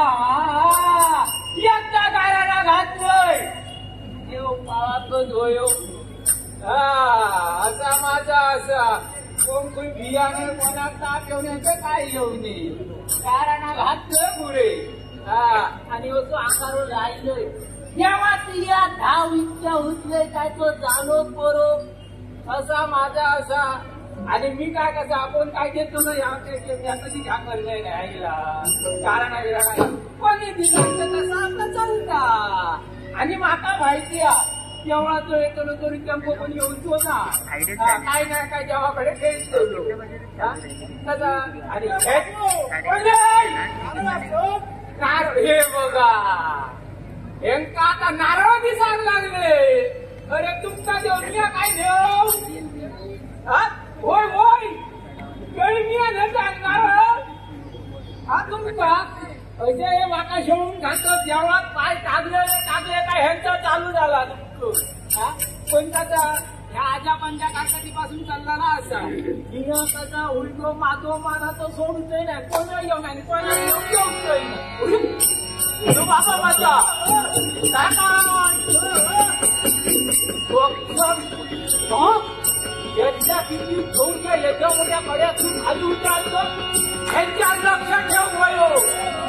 एकदा गायला घातलोय देव पाळातच होय असा माझा असा कोण कोणी बियाणे कोणा ताप येऊन काय येऊ नये कारण घातलं पुढे आणि तो आकारून राहिलोय जेव्हा तिला धाव इच्छा उचले काय तो जाणो पोरो असा माझा असा आणि मी काय कसं आपण काय घेतो ना कधी झाकल नाही राहिला कारण कोणी दिलं तसा आपला चालता आणि माका माहिती तेव्हा तो येतो तो रिकाम पण येऊन ना काय नाही काय देवाकडे ठेवतो तसा आणि हे बघा हेंका आता नारळ दिसायला लागले. अरे तुमचा देव काय देव होय होय गळमिया नारळ हा तुमचा असे हे वाका शेवून घालतो देवळात पाय टाकले काय ह्यांचा चालू झाला पण त्याचा ह्या आजा पंजा काकातीपासून चालला ना असा हिनं कसा उलटो मातो माना तो सोडतोय ना कोणा येऊ नाही कोणा येऊतोय ना बाबा माझा याच्या किती घेऊन याच्या मोठ्या कड्यातून खाली उतरतो यांच्या लक्ष ठेव वयो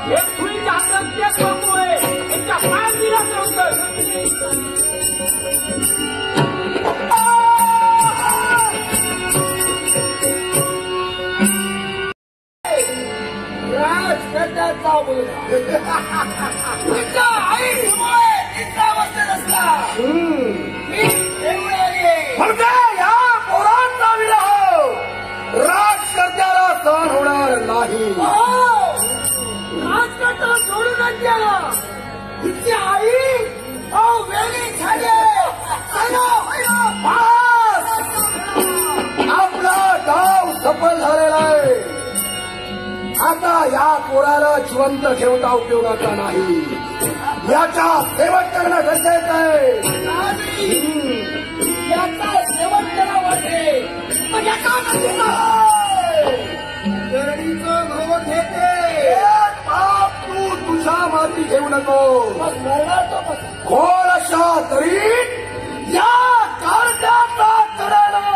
हे तुझी जागरण ते बघूय यांच्या पाय दिला राजकर्त्याचा मुलगा तिचा आईमुळे तिचा अवस्थेत असला म्हणजे या पोरांचा विरह राजकर्त्याला सहन होणार नाही. राजकर्ता सोडूनच गेला तिची आई वेगळी झाली. आपला डाव सफल झालेला आहे. आता या पोराला जिवंत ठेवता उपयोगाचा नाही. याचा सेवक करणं गरजेचं आहे. याचा सेवन केला वाटे पण याचा गरणीचं भाव घेते बाप तू तुझ्या माती घेऊ नको. खोल अशा तरी या कार्याचा करायला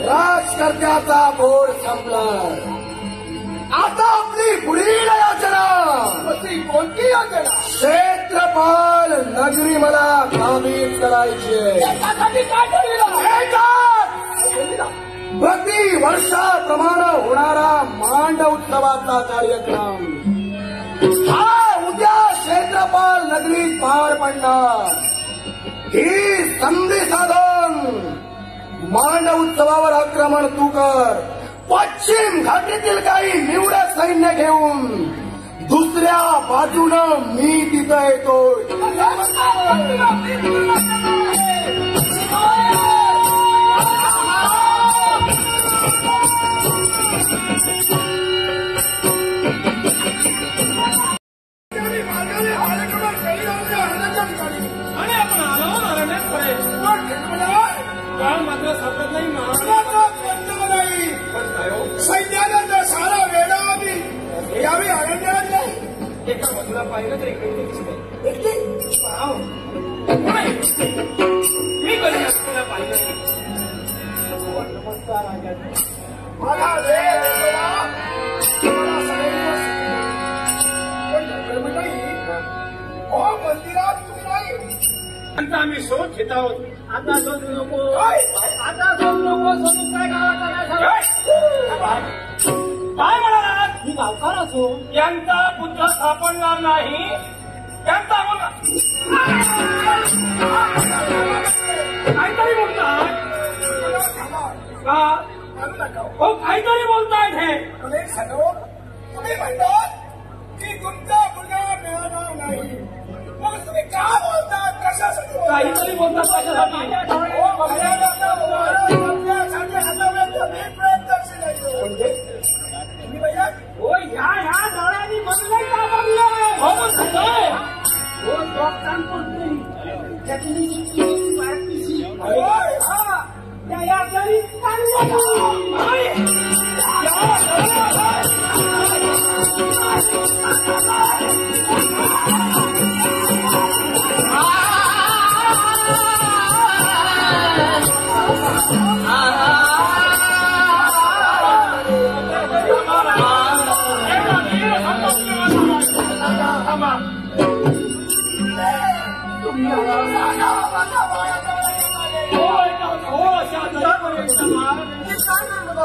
राजकर्त्याचा बोर संपला. आता आपली पुढील योजना कोणती योजना? क्षेत्रपाल नगरी मला काबीज करायची आहे. प्रति वर्षाप्रमाणे होणारा मांड उत्सवाचा कार्यक्रम हा उद्या क्षेत्रपाल नगरीत पार पडणार. ही संधी साधून मांड उत्सवावर आक्रमण तू कर. पश्चिम घाटीतील काही निवडक सैन्य घेऊन दुसऱ्या बाजूनं मी तिथं येतोय. मात्र सापडत नाही. नाही सैन्याला जर सारा वेळा आधी यावेळी आनंदात नाही. एका बाजूला पाहिलं तर इकडे मी कधी असताना पाहिलं नाही. नमस्कार मला मंदिरात तुम्ही नाही आम्ही शोध घेत आहोत. आता शोध नको. आता शोध नको. शोधून काय गावाचा काय म्हणालात? मी गावकार असो यांचा पुत्र सापडणार नाही. त्यांचा मुलगा काहीतरी बोलतात का? हो काहीतरी बोलतायत हे. तुम्ही म्हणतात की तुमचा मुलगा मिळणार नाही. मग तुम्ही का बोलतात? कशासाठी काहीतरी बोलतात कशासाठी? हो ह्या डोळ्यांनी बदलाय का बघलं. हो डॉक्टरांकडून त्या घरी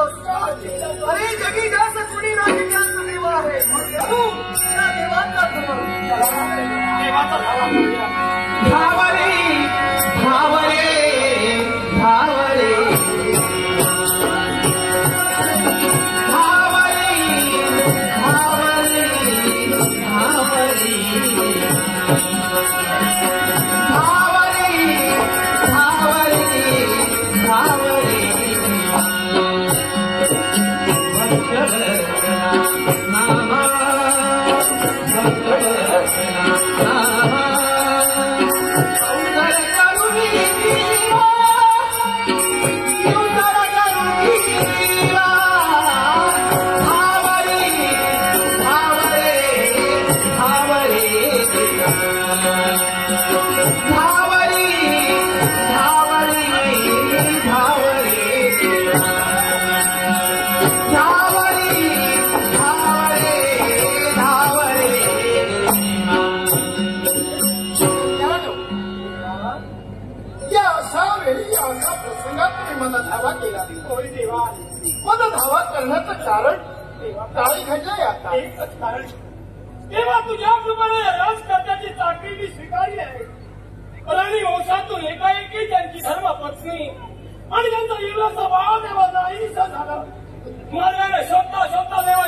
अरे जगी जास्त कुणी नाही जास्त देव आहे. त्या देवाचा भावरे भावरे भावरे अशा वेळी अशा प्रसंगात तुम्ही मला धावा केला. होय देवा. मला धावा करण्याचं कारण काय घडलंय आता? एकच कारण. तेव्हा तुझ्या कृपेने राजकारण्याची चाकरी मी स्वीकारली आहे. राणी वंशातून एकाएकी त्यांची धर्मपत्नी आणि त्यांचा इवला स्वभाव तेव्हा नाहीसा झाला. मार्गाने शोधता शोधता तेव्हा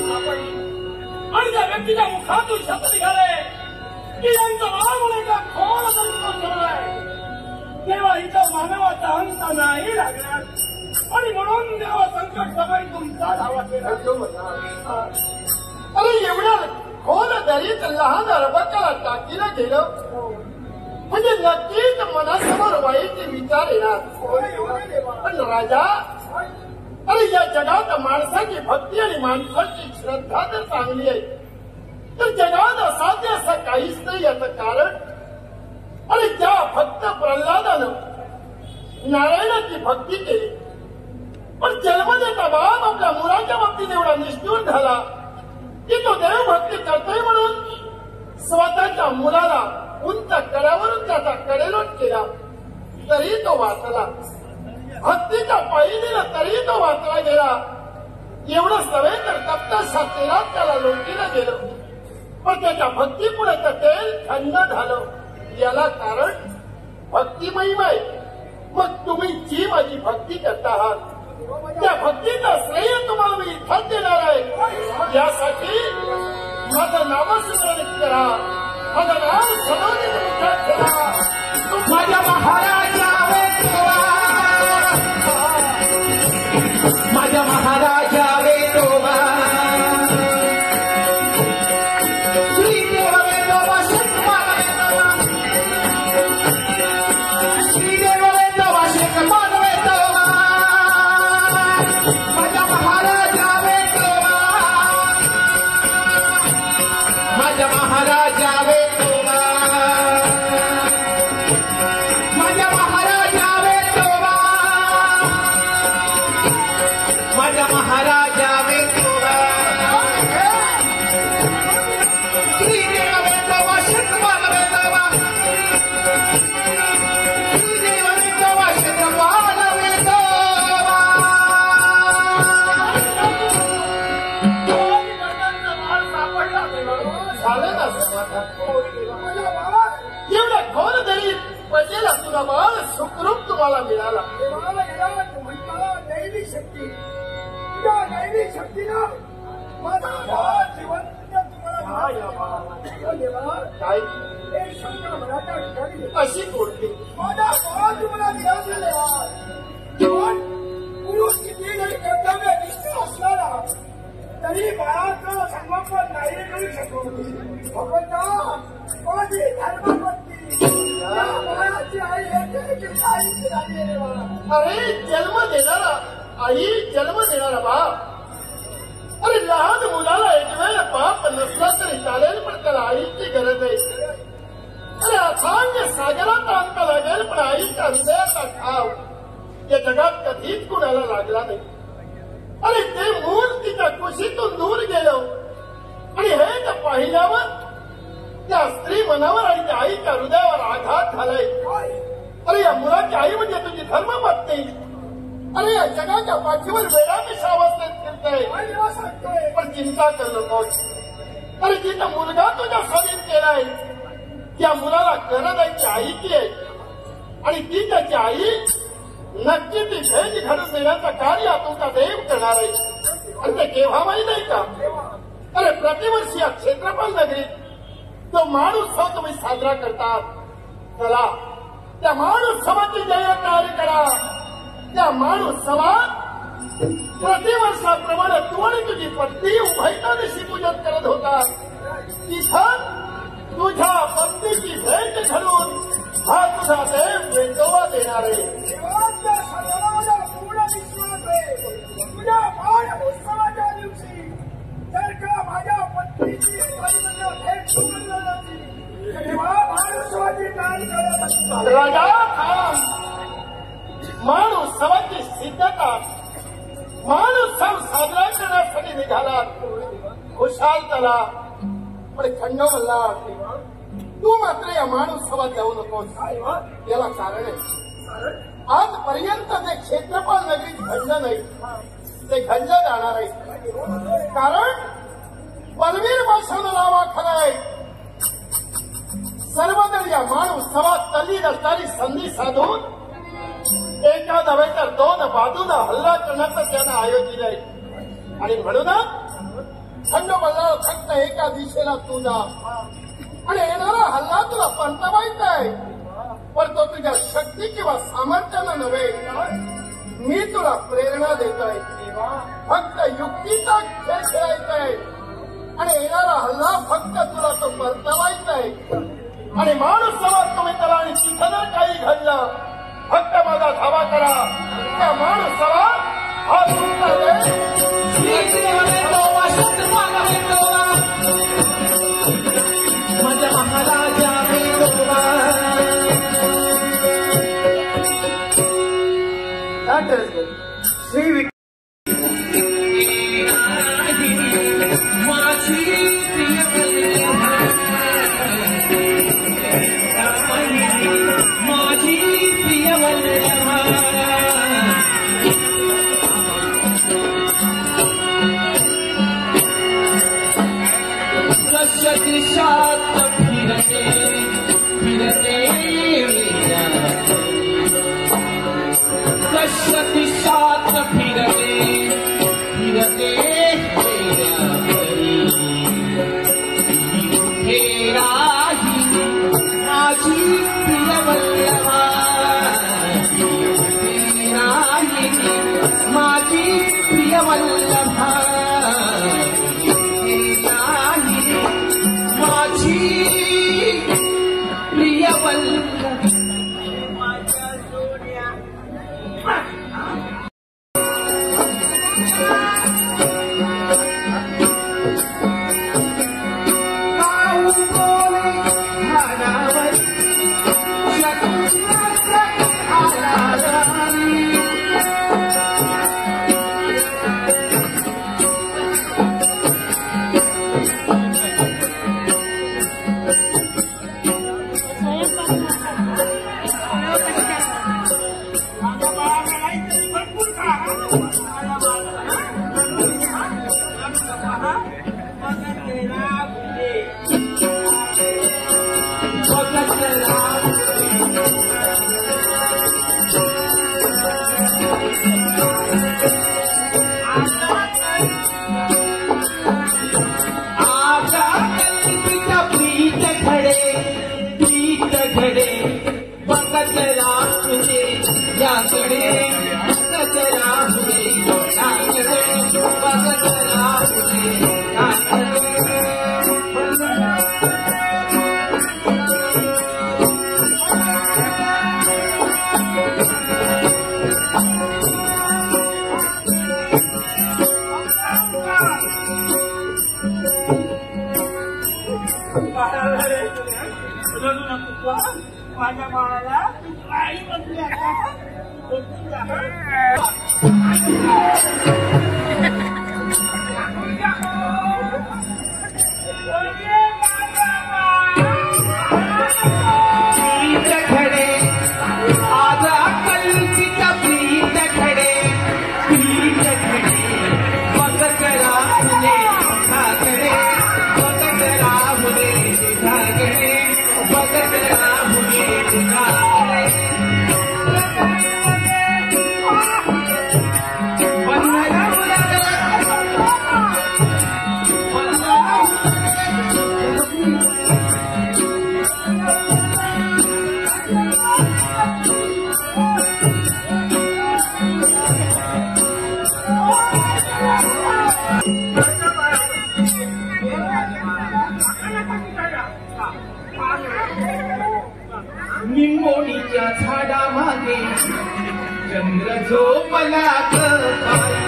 सापडली आणि त्या व्यक्तीच्या मुखातून शब्द निघाले की त्यांचा भाव एका खोल आहे. तेव्हा इथं मानवाचा अंत नाही लागणार आणि म्हणून देवा संकट सगळी तुमचा धावा केला. अरे एवढ्या खोल दरीत लहान अर्भकाला टाकीला गेलं म्हणजे नक्कीच मनासमोर वाईट विचार येणार. पण राजा, अरे या जगात माणसाची भक्ती आणि माणसाची श्रद्धा तर चांगली आहे, तर जगात असाध्य असं काहीच नाही. याचं कारण अरे ज्या भक्त प्रल्हादानं नारायणाची भक्ती केली पण जन्मदेता बाप आपल्या मुलाच्या बाबतीत एवढा निष्ठुर झाला की तो देवभक्ती करतोय म्हणून स्वतःच्या मुलाला उंच कड्यावरून त्याचा कडेलोट केला तरी तो वाचला. भक्तीच्या पहिलीनं तरी तो वाचला गेला. एवढंच नव्हे तर तप्ताशा तेलात त्याला लोटीलं गेलं पण त्याच्या भक्तीपुढे तर तेल थंड झालं. याला कारण भक्ती महिमा आहे. मग तुम्ही जी माझी भक्ती करता आहात त्या भक्तीचं श्रेय तुम्हाला मी इथंच देणार आहे. यासाठी माझं नामस्मरण करा, माझं नाम सदैव मुखात ठेवा. माझ्या महाराजा वेतोबा, माझ्या महाराजा वेतोबा, श्रीदेव वेतोबा, शतमान वेतोबा, श्रीदेव वेतोबा, शतमान वेतोबा, माझ्या महाराजा वेतोबा, माझ्या महाराजा वेतोबा, माझ्या महाराजा वेतोबा, माझ्या महाराजा वेतोबा, श्रीदेव वेतोबा, शतमान वेतोबा, श्रीदेव वेतोबा, शतमान वेतोबा. झालं ना समाधान? एवढ्या खोल दरीत पडलेला तुला बाळ सुखरूप तुम्हाला मिळाला. दैवी शक्ती, तुझ्या दैवी शक्तीनं माझा भाव जिवंत तुम्हाला काय एक शंका मनाच्या ठिकाणी अशी कोणती? माझा भाव तुम्हाला मिळालेला पण पुरुष किती जरी कर्तव्य निष्ठ असणारा तरी बाळाचं संगोपन नाही करू शकतो. भगवंता, माझी धर्मपत्नी या बाळाची आई एकेकीची आईची झाली आहे बाळा. अरे जन्म देणारा आई, जन्म देणारा बाप. अरे लहान मुलाला एक वेळ बाप नसला तरी चालेल पण त्याला आईची गरज आहे. अरे अथांग सागरात अंत लागेल पण आईच्या हृदयाचा ठाव या जगात कधीच कुणाला लागला नाही. अरे ते मूल तिच्या कुशीतून दूर गेलं आणि हे तर पाहिल्यावर त्या स्त्री मनावर आणि त्या आईच्या हृदयावर आघात झालाय. अरे या मुलाची आई म्हणजे तुझी धर्मपत्नी. अरे या जगाच्या पाठीवर वेळाच्या अवस्थेत फिरतंय पण चिंता करू नकोस. अरे तिचा मुलगा तुझ्या स्वाधीन केलाय त्या मुलाला गरज आईची आहे आणि ती त्याची आई नक्की ती भेट घडून देण्याचं कार्य तुमचा देव करणार आहे. आणि ते केव्हा माहीत आहे का? अरे प्रतिवर्षी या क्षेत्रपाल नगरीत जो माणूत्सव तुम्ही साजरा करतात, चला त्या माणूत्सवाची तयारी करा. त्या माणूत्सवात प्रतिवर्षाप्रमाणे तू आणि तुझी पत्नी उभयता दिवशी पूजन करत होता. तिथं तुझ्या पत्नीची भेट घडून हा तुझा देव वेतोबा देणार आहे. देवाच्या सर्वांना पूर्ण विश्वास आहे. तुझ्या बाळ उत्सवाच्या दिवशी जर का माझ्या पत्नीची भेट सुरू झाली तेव्हा बाळ उत्सवाची तयारी करत असतात. राजा थांब. माणूत्सवाची सिद्धता, माणूत्सव साजरा करण्यासाठी निघाला खुशाल झाला पण खंड म्हणला तू मात्र या माणूत्सवात जाऊ नकोस. याला कारण आहे आजपर्यंत जे क्षेत्रफळ नगरीत घडलं नाही ते घडलं जाणार आहे. कारण बलवीर भाषण नावाखाली सर्वजण या मानोत्सवात तल्लीन असणारी संधी साधून एका नव्हे तर दोन बाजूला हल्ला करण्याचं त्यानं आयोजित आहे. आणि म्हणूनच खंडोबाला फक्त एका दिशेला तू जा आणि येणारा हल्ला तुला परतवायचा आहे. पण तो तुझ्या शक्ती किंवा सामर्थ्यानं नव्हे, मी तुला प्रेरणा देतोय. फक्त युक्तीचा खेळ खेळायचा आहे आणि येणारा हल्ला फक्त तुला तो परतवायचा आहे. आणि माणूस समाज तुम्ही त्याला आणि तिथं जर काही घडलं फक्त माझा धावा करा. त्या माणूस समाज हा तुमचा देश माझ्या महाराजा श्री माझ्या बाळाला आई बघली आता खडे आज अकलची प्रीत खडे प्रीत खडे बघत राहुले ठाकरे बघत राहुले ठाकरे बघत राहुले ठाकरे निंबोणीच्या झाडामागे चंद्र झोपला पायी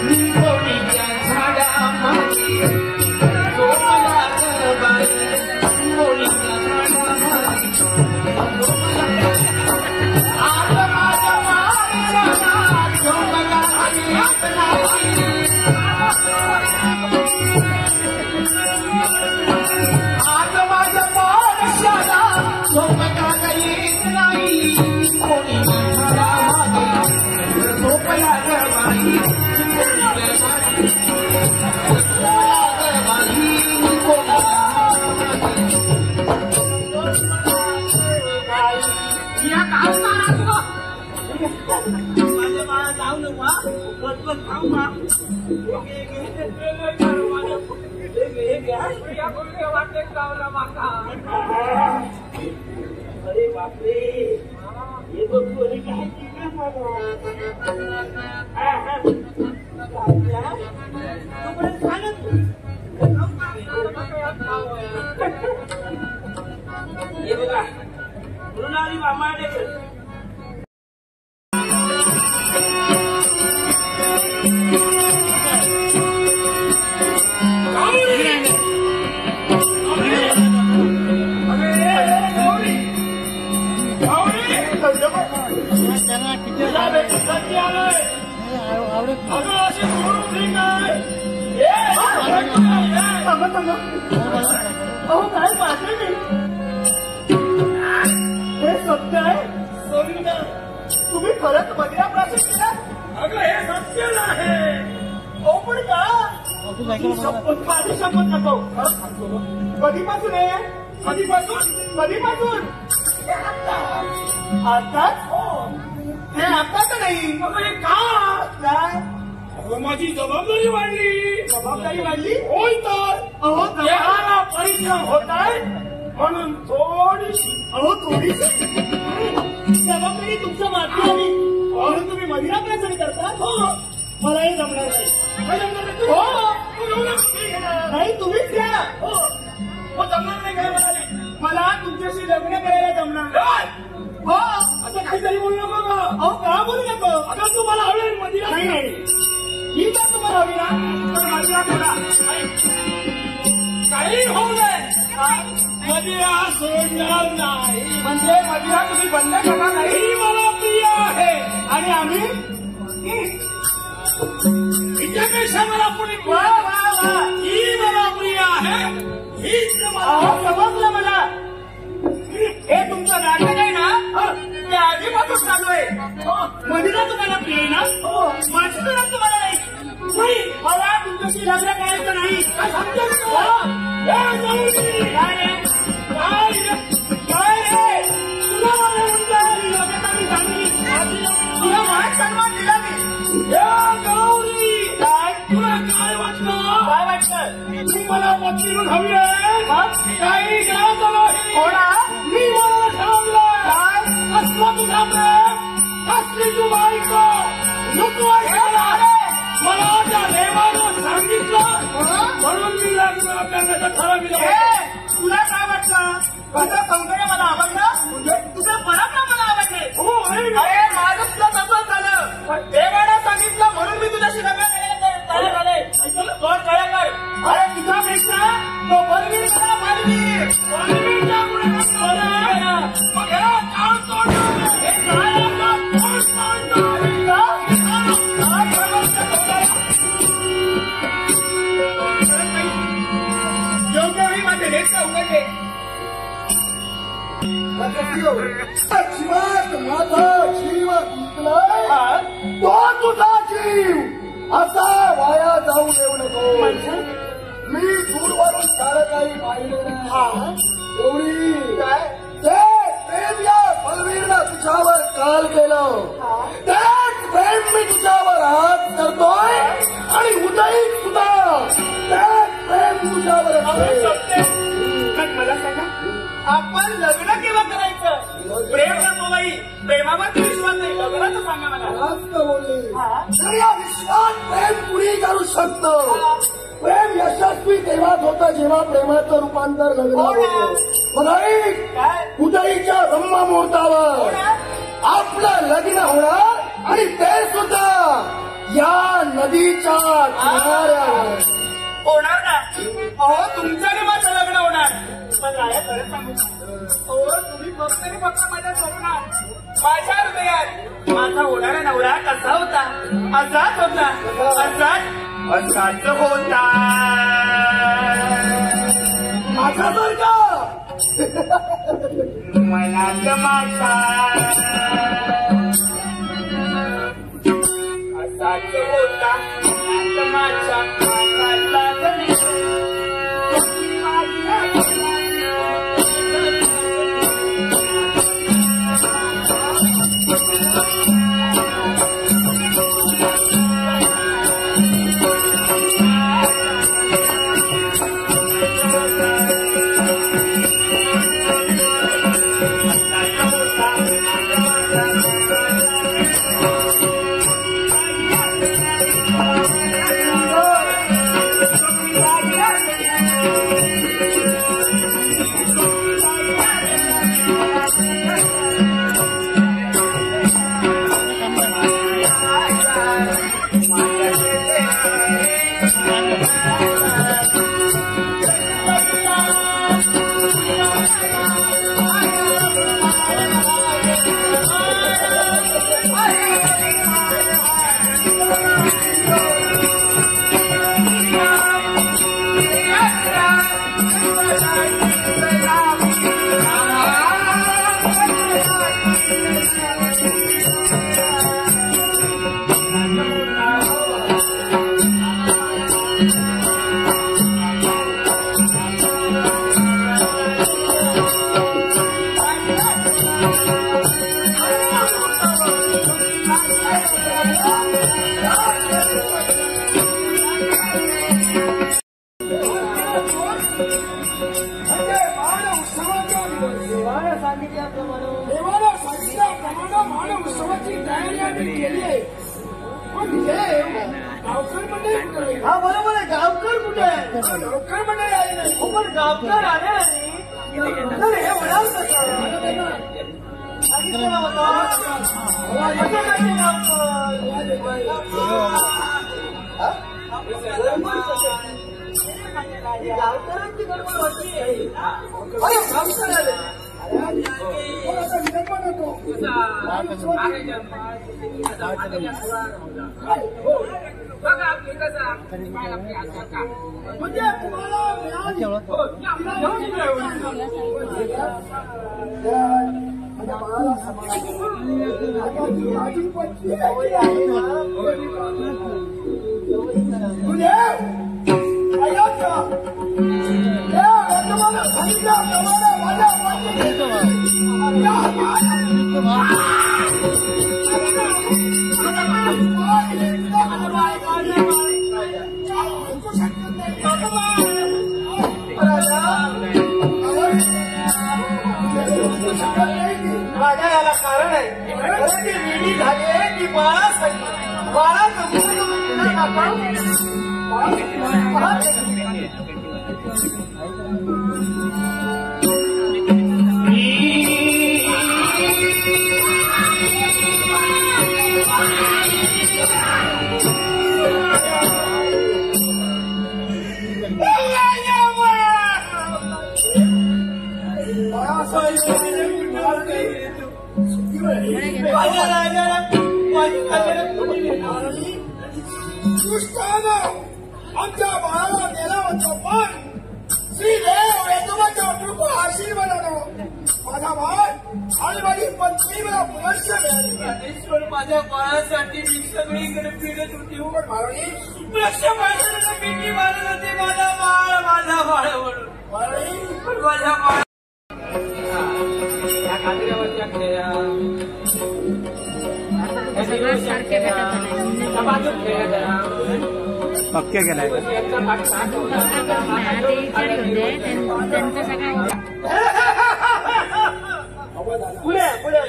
निंबोणीच्या झाडामागे झोपला बाई निंबोणीच्या झाडामागे आज माझ्या माणसाला झोपला आणि आज माझ्या माणसाला झोपला येत नाही कोणी या काम करा तुला माझ्या बाळा जाऊ नको बसबस खाऊ मा वाटते गावला माका अरे बापरे हे बघू अरे काय ये बघा मृणाली मामाडे अहो काय पाहते मी हे सत्य आहे सोनिया तुम्ही खरंच मदिरा प्राशन केला अगं हे सत्य आहे हो पण का शपथ माझी शपथ नको कधीपासून आहे कधीपासून आताच हे आता तर नाही अगं का काय अगं माझी जबाबदारी वाढली होय तर अहो देहाला परिश्रम होत आहे म्हणून थोडीशी जबाबदारी तुमच्या मागे आली म्हणून तुम्ही मदिरा प्राशन करता हो मला हे जमणार नाही हो नाही तुम्हीच घ्या हो जमणार नाही काय म्हणाले मला तुमच्याशी लग्न करायला जमणार नाही हो असं काहीतरी बोलू नको का अहो का बोलू नको अगं तू मला हवे मदिरा नाही मी का तुम्हाला हवी ना तर मदिरा सोडा काही होऊ नये मदिरा सोडणार नाही म्हणजे मदिरा तुम्ही बंद करणार नाही ही मला प्रिय आहे आणि आम्ही हिच्यापेक्षा मला पुढे वा वा वा ही मला प्रिय आहे हीच मला अहो समजलं मला हे तुमचं नाटक आहे ना ते आधीपासून चालू आहे मदिरा तुम्हाला प्रिय आहे ना माझी तर तुम्हाला नाही मला तुमच्याशी लग्न करायचं नाही काय रे तुला मला म्हणतो लग्नाची सांगली तुला माझ सन्मान दिला मी गौरी तुला काय वाटतं तू मला पत्नीरून हवी आहे काही करायचं नाही होणा मी मला ठरवलं असलं तुझा प्रेम असली तू बायको नको मला त्या देवानं सांगितलं म्हणून मी लग्न करण्याचं ठरविलं तुला काय वाटलं तुझं सौंदर्य मला आवडलं तुझं पराक्रम मला आवडले अरे माझं तुला तसंच झालं देवानं सांगितलं म्हणून मी तुझ्याशी लग्न करायला तयार झाले कोण तयार कर अरे तुझ्यापेक्षा तो बलवीर मला बलवीर बलवीरच्या गुणांना मग ह्याला काय सोडणार हे काय योग्य माझे नेत्र उघडले जीवात माझा जीव गुंतलाय तो तुझा जीव असा वाया जाऊ देऊ नको मी दूरवरून सारं काही पाहिलं नाही एवढी ते प्रेम या बलवीरनं तुझ्यावर काल केलं तेच प्रेम मी तुझ्यावर हात करतोय आणि उदयी सुद्धा तेच प्रेम तुझ्यावर मला सांगा आपण लग्न केव्हा करायचं प्रेम नको बाई प्रेमावर विश्वास नाही लग्नाचं सांगा मला जास्त बोलली या विश्वात प्रेम कुणी करू शकतो प्रेम यशस्वी तेव्हाच होतं जेव्हा प्रेमाचं रूपांतर लग्न होतं पण उदयीच्या ब्रह्ममुहूर्तावर आपलं लग्न होणार आणि ते सुद्धा या नदीच्या किनाऱ्यावर होणार ना अहो तुमचं आणि माझं लग्न होणार पण राया खरं सांगू अहो तुम्ही फक्त माझ्या स्वप्नात माझ्या हृदयात माझा होणारा नवरा कसा होता असाच होता असाच होता माझा जर का मला माझा असाच होता माझा मानव उत्सवाची तयारी आम्ही केली आहे. पण हे गावकर मंडळी कुठे आहे? हा बरोबर आहे. गावकर कुठे आहे? गावकर मंडळी आली नाही. हो, पण गावकर आले नाही तर हे म्हणाल कसं? सांगितलं होतं कसं काय गावकरांची गडबड होती. अरे गावकर आले. थोडासा विलंब नको. बघा आपली कसा म्हणजे तुम्हाला माझी पत्नी तुम्हाला सांगितल्याप्रमाणे माझ्या माझ्या याला कारण आहे. ती विडी झाली ती बाळासाठी आमच्या बाळाला गेला होता. पण श्रीदेव यजमाच्या कृपा आशीर्वादानं माझा बाळ आणि माझी पत्नी मला पुनश्च मिळाली. माझ्या बाळासाठी मी सगळीकडे फिरत होती. पण महाराणी भीती मारत होती. माझा बाळ म्हणून. महाराणी पण माझ्या बाळ या कांद्र्यावरच्या खेळ्या पक्के केलाय. पुढे पुढे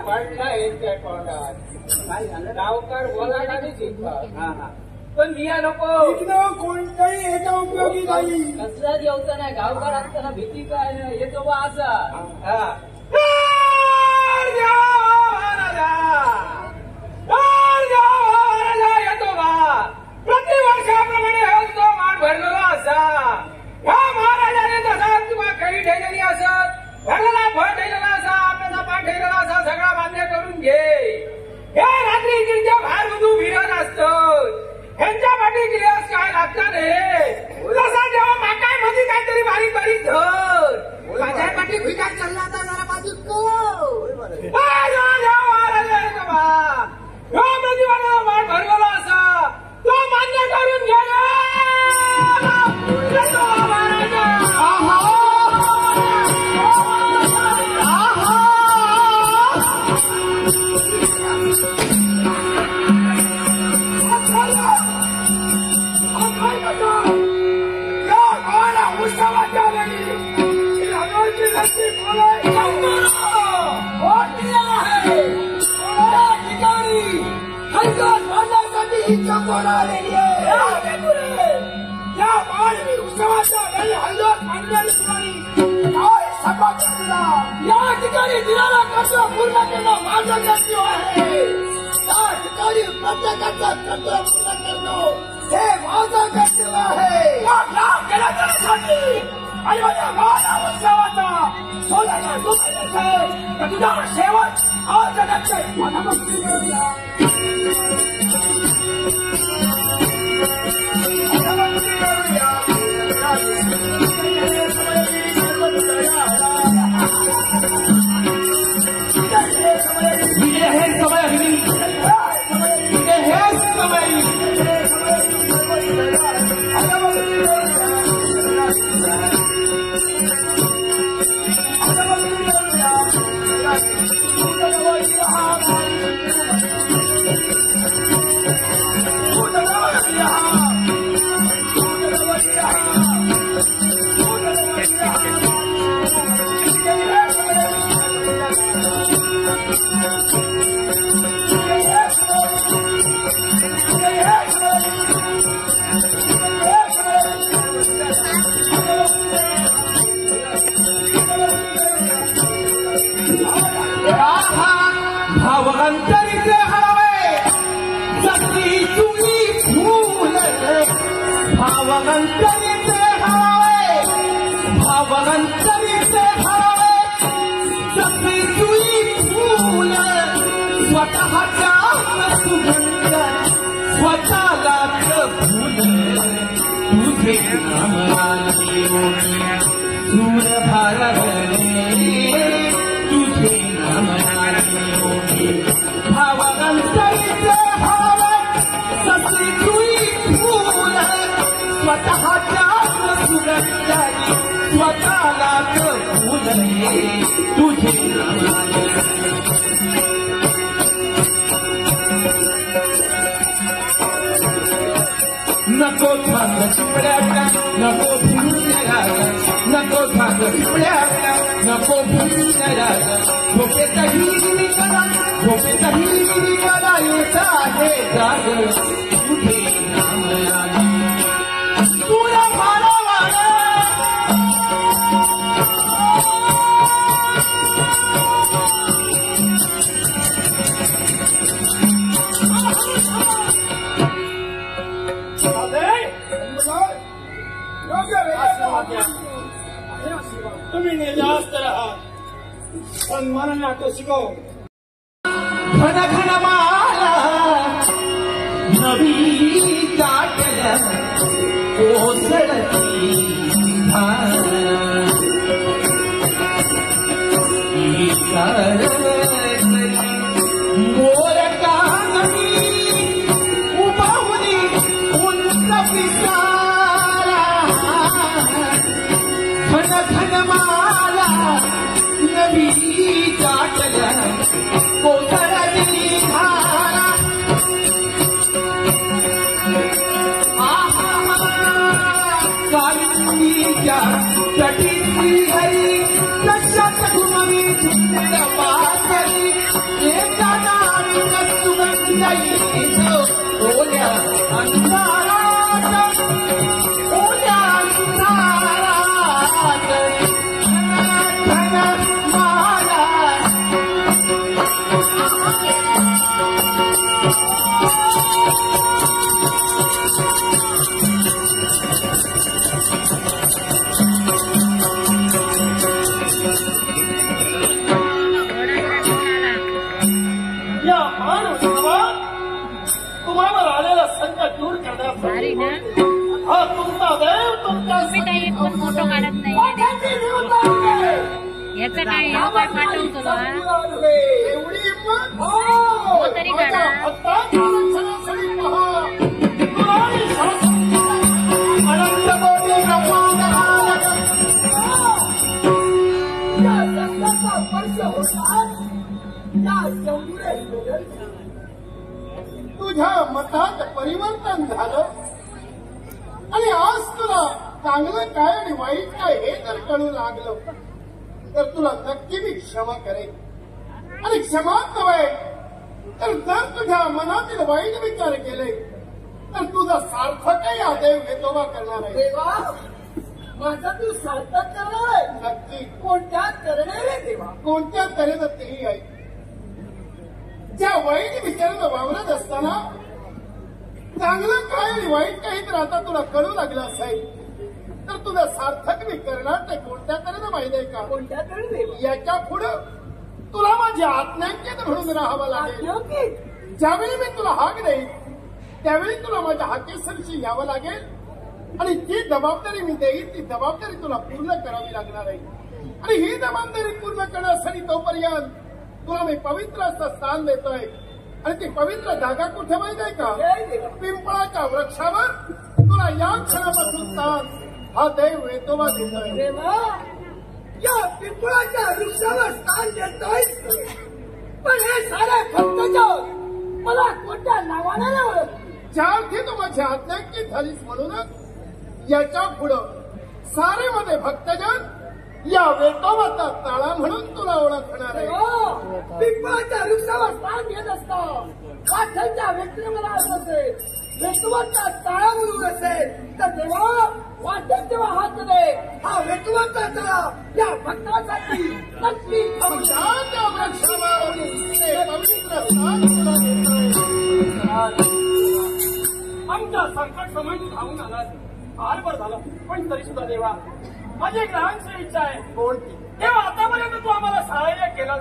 पडला एकच्या तोंडात गावकर बोलायला पण मिया नको. कोणताही एका उपयोगी नाही. कसलाच येऊचा नाही. गावकर असताना भीती काय नाही. येतो बा असा येतो बा. प्रतिवर्षाप्रमाणे तो मान भरलेला असा. ह्या महाराजाने जसा किंवा काही ठेवलेली असत भरलेला फळ ठेवलेला असा आपल्याला पाठ ठेवलेला असा सगळा मान्य करून घे. हे रात्री गिरच्या बाहेर मधून फिरत असतं. ह्यांच्या पाठी गिल्यास काय लागतं रे. तसा जेव्हा माकाय मध्ये काहीतरी बारीक बारीक धर माझ्या पाठी फिटात चालला तर जरा बाजू मान भरलेला असा तो मान्य करून घे. या ठिकाणी दिलेला कर्ज पूर्ण करणं माझं कर्तव्य आहे. या ठिकाणी प्रत्येकाचं कर्तव्य पूर्ण करणं हे माझं कर्तव्य आहे. आणि माझ्या गावाला उत्सवाचा सोन्याचा तुझा शेवट आज भावगंतरीचे हरावे भावगंतरीचे हरावे सगळी तुई फूल स्वतःच्या सुगंध स्वतःलाच फूल तुझे नामाने दूर भारवले तुझे नामाने भावगंतरीचे हरावे सगळी तुई फूल स्वतःच्या सुगंधाने स्वतःलाच फूल तुझे नामाने नको भाग चिपड्याचा नको भिंगराचा नको भाग चिपड्याचा नको भिंगराचा झोपेतही करा येत आहे जाग तुझे नाम तुला भारावाडा तुम्ही निर्जास्त राहा सन्मानाने आटो शिकव घन घन माला नवी काटल कोसळती मोर काननी उभावली उंच पिसारा घन घन माला नवी काटल कोसळती धारा कालिंदीच्या चटीची हरी कशात घुमवी झुंड पातळी एका नारीन सुगंध येतो ओल्या अंधारात ओल्या अंधारात घन माला या मानवाला तुम्हावर आलेला संकट दूर करण्यासाठी हा तुमचा देव तुमच्या एक पण फोटो काढत नाही याचा काय पाठवतो ना एवढी हिंमत हो तरी काढा अनंत कोटी तुझ्या मतात परिवर्तन झालं आणि आज तुला चांगलं काय आणि वाईट काय हे जर कळू लागलं तर तुला नक्की मी क्षमा करेन आणि क्षमाच नव्हे तर जर तुझ्या मनातील वाईट विचार केले तर तुझा सार्थकही हा देव वितोबा करणार आहे देवा माझा तू सार्थक करणार आहे नक्की कोणत्या करणार आहे देवा कोणत्या करेल तेही आहे ज्या वाईट विचारानं वावरत असताना चांगलं काय आणि वाईट काही तर आता तुला कळू लागलं असेल तर तुझं सार्थक मी करणार ते कोणत्या तऱ्हेनं माहिती आहे का कोणत्या तऱ्हेने याच्या पुढं तुला माझी आज्ञांकित म्हणून राहावं लागेल ज्यावेळी मी तुला हाक देईन त्यावेळी तुला माझ्या हाकेसरशी यावं लागेल आणि जी जबाबदारी मी देईन ती जबाबदारी तुला पूर्ण करावी लागणार आहे आणि ही जबाबदारी पूर्ण करण्यासाठी तोपर्यंत तुला मी पवित्र असं स्थान देतोय आणि ती पवित्र जागा कुठे माहिती आहे का पिंपळाच्या वृक्षावर तुला या क्षणापासून स्थान हा देव वेतोबा देतोय या पिंपळाच्या वृक्षावर स्थान देतोय पण हे सारे भक्तजन मला कोणत्या नावाने ओळख ज्या अर्थी तू माझी आज्ञांकित झालीस म्हणूनच याच्या पुढं सारे मध्ये भक्तजन या वेतोबाचा ताळा म्हणून तुला ओळखणार आहे पिंपळाच्या वृक्षावर स्थान घेत असता काठ्यांच्या व्यक्तीने मला असेल वेतोबाचा ताळा म्हणून असेल तर देवा वाटेल तेव्हा हात दे हा वेतोबाचा ताळा या भक्तासाठी नक्की वृक्षावर पवित्र स्थान तुला देतोय आमच्या संकट समजून धावून आला फार बरं झालं. पण तरी सुद्धा देवा, माझी एक लहानशी इच्छा आहे. कोणती? तेव्हा आतापर्यंत तू आम्हाला सहाय्य केलं,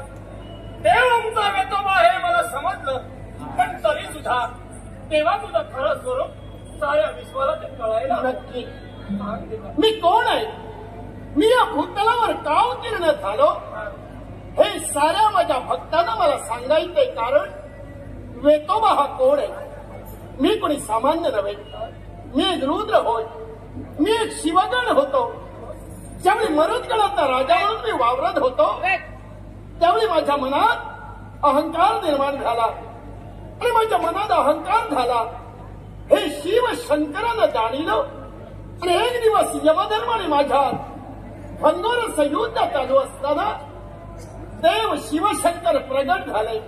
देव आमचा वेतोबा हे मला समजलं. पण तरी सुद्धा तेव्हा तुझं खरं स्वरूप साऱ्या विश्वाला ते कळायला नक्की. मी कोण आहे, मी या भूतलावर का उत्तीर्ण झालो, हे साऱ्या माझ्या भक्तांना मला सांगायचंय. कारण वेतोबा हा कोण आहे. मी कोणी सामान्य नव्हे, मी एक रुद्र होय, मी एक शिवगण होतो. ज्यावेळी मरुदगणाचा राजा म्हणून मी वावरत होतो, त्यावेळी माझ्या मनात अहंकार निर्माण झाला. आणि माझ्या मनात अहंकार झाला हे शिव शंकरानं जाणीलं. आणि एक दिवस यमधर्माने माझ्या घनघोर संयुद्ध चालू असताना देव शिवशंकर प्रगट झाले.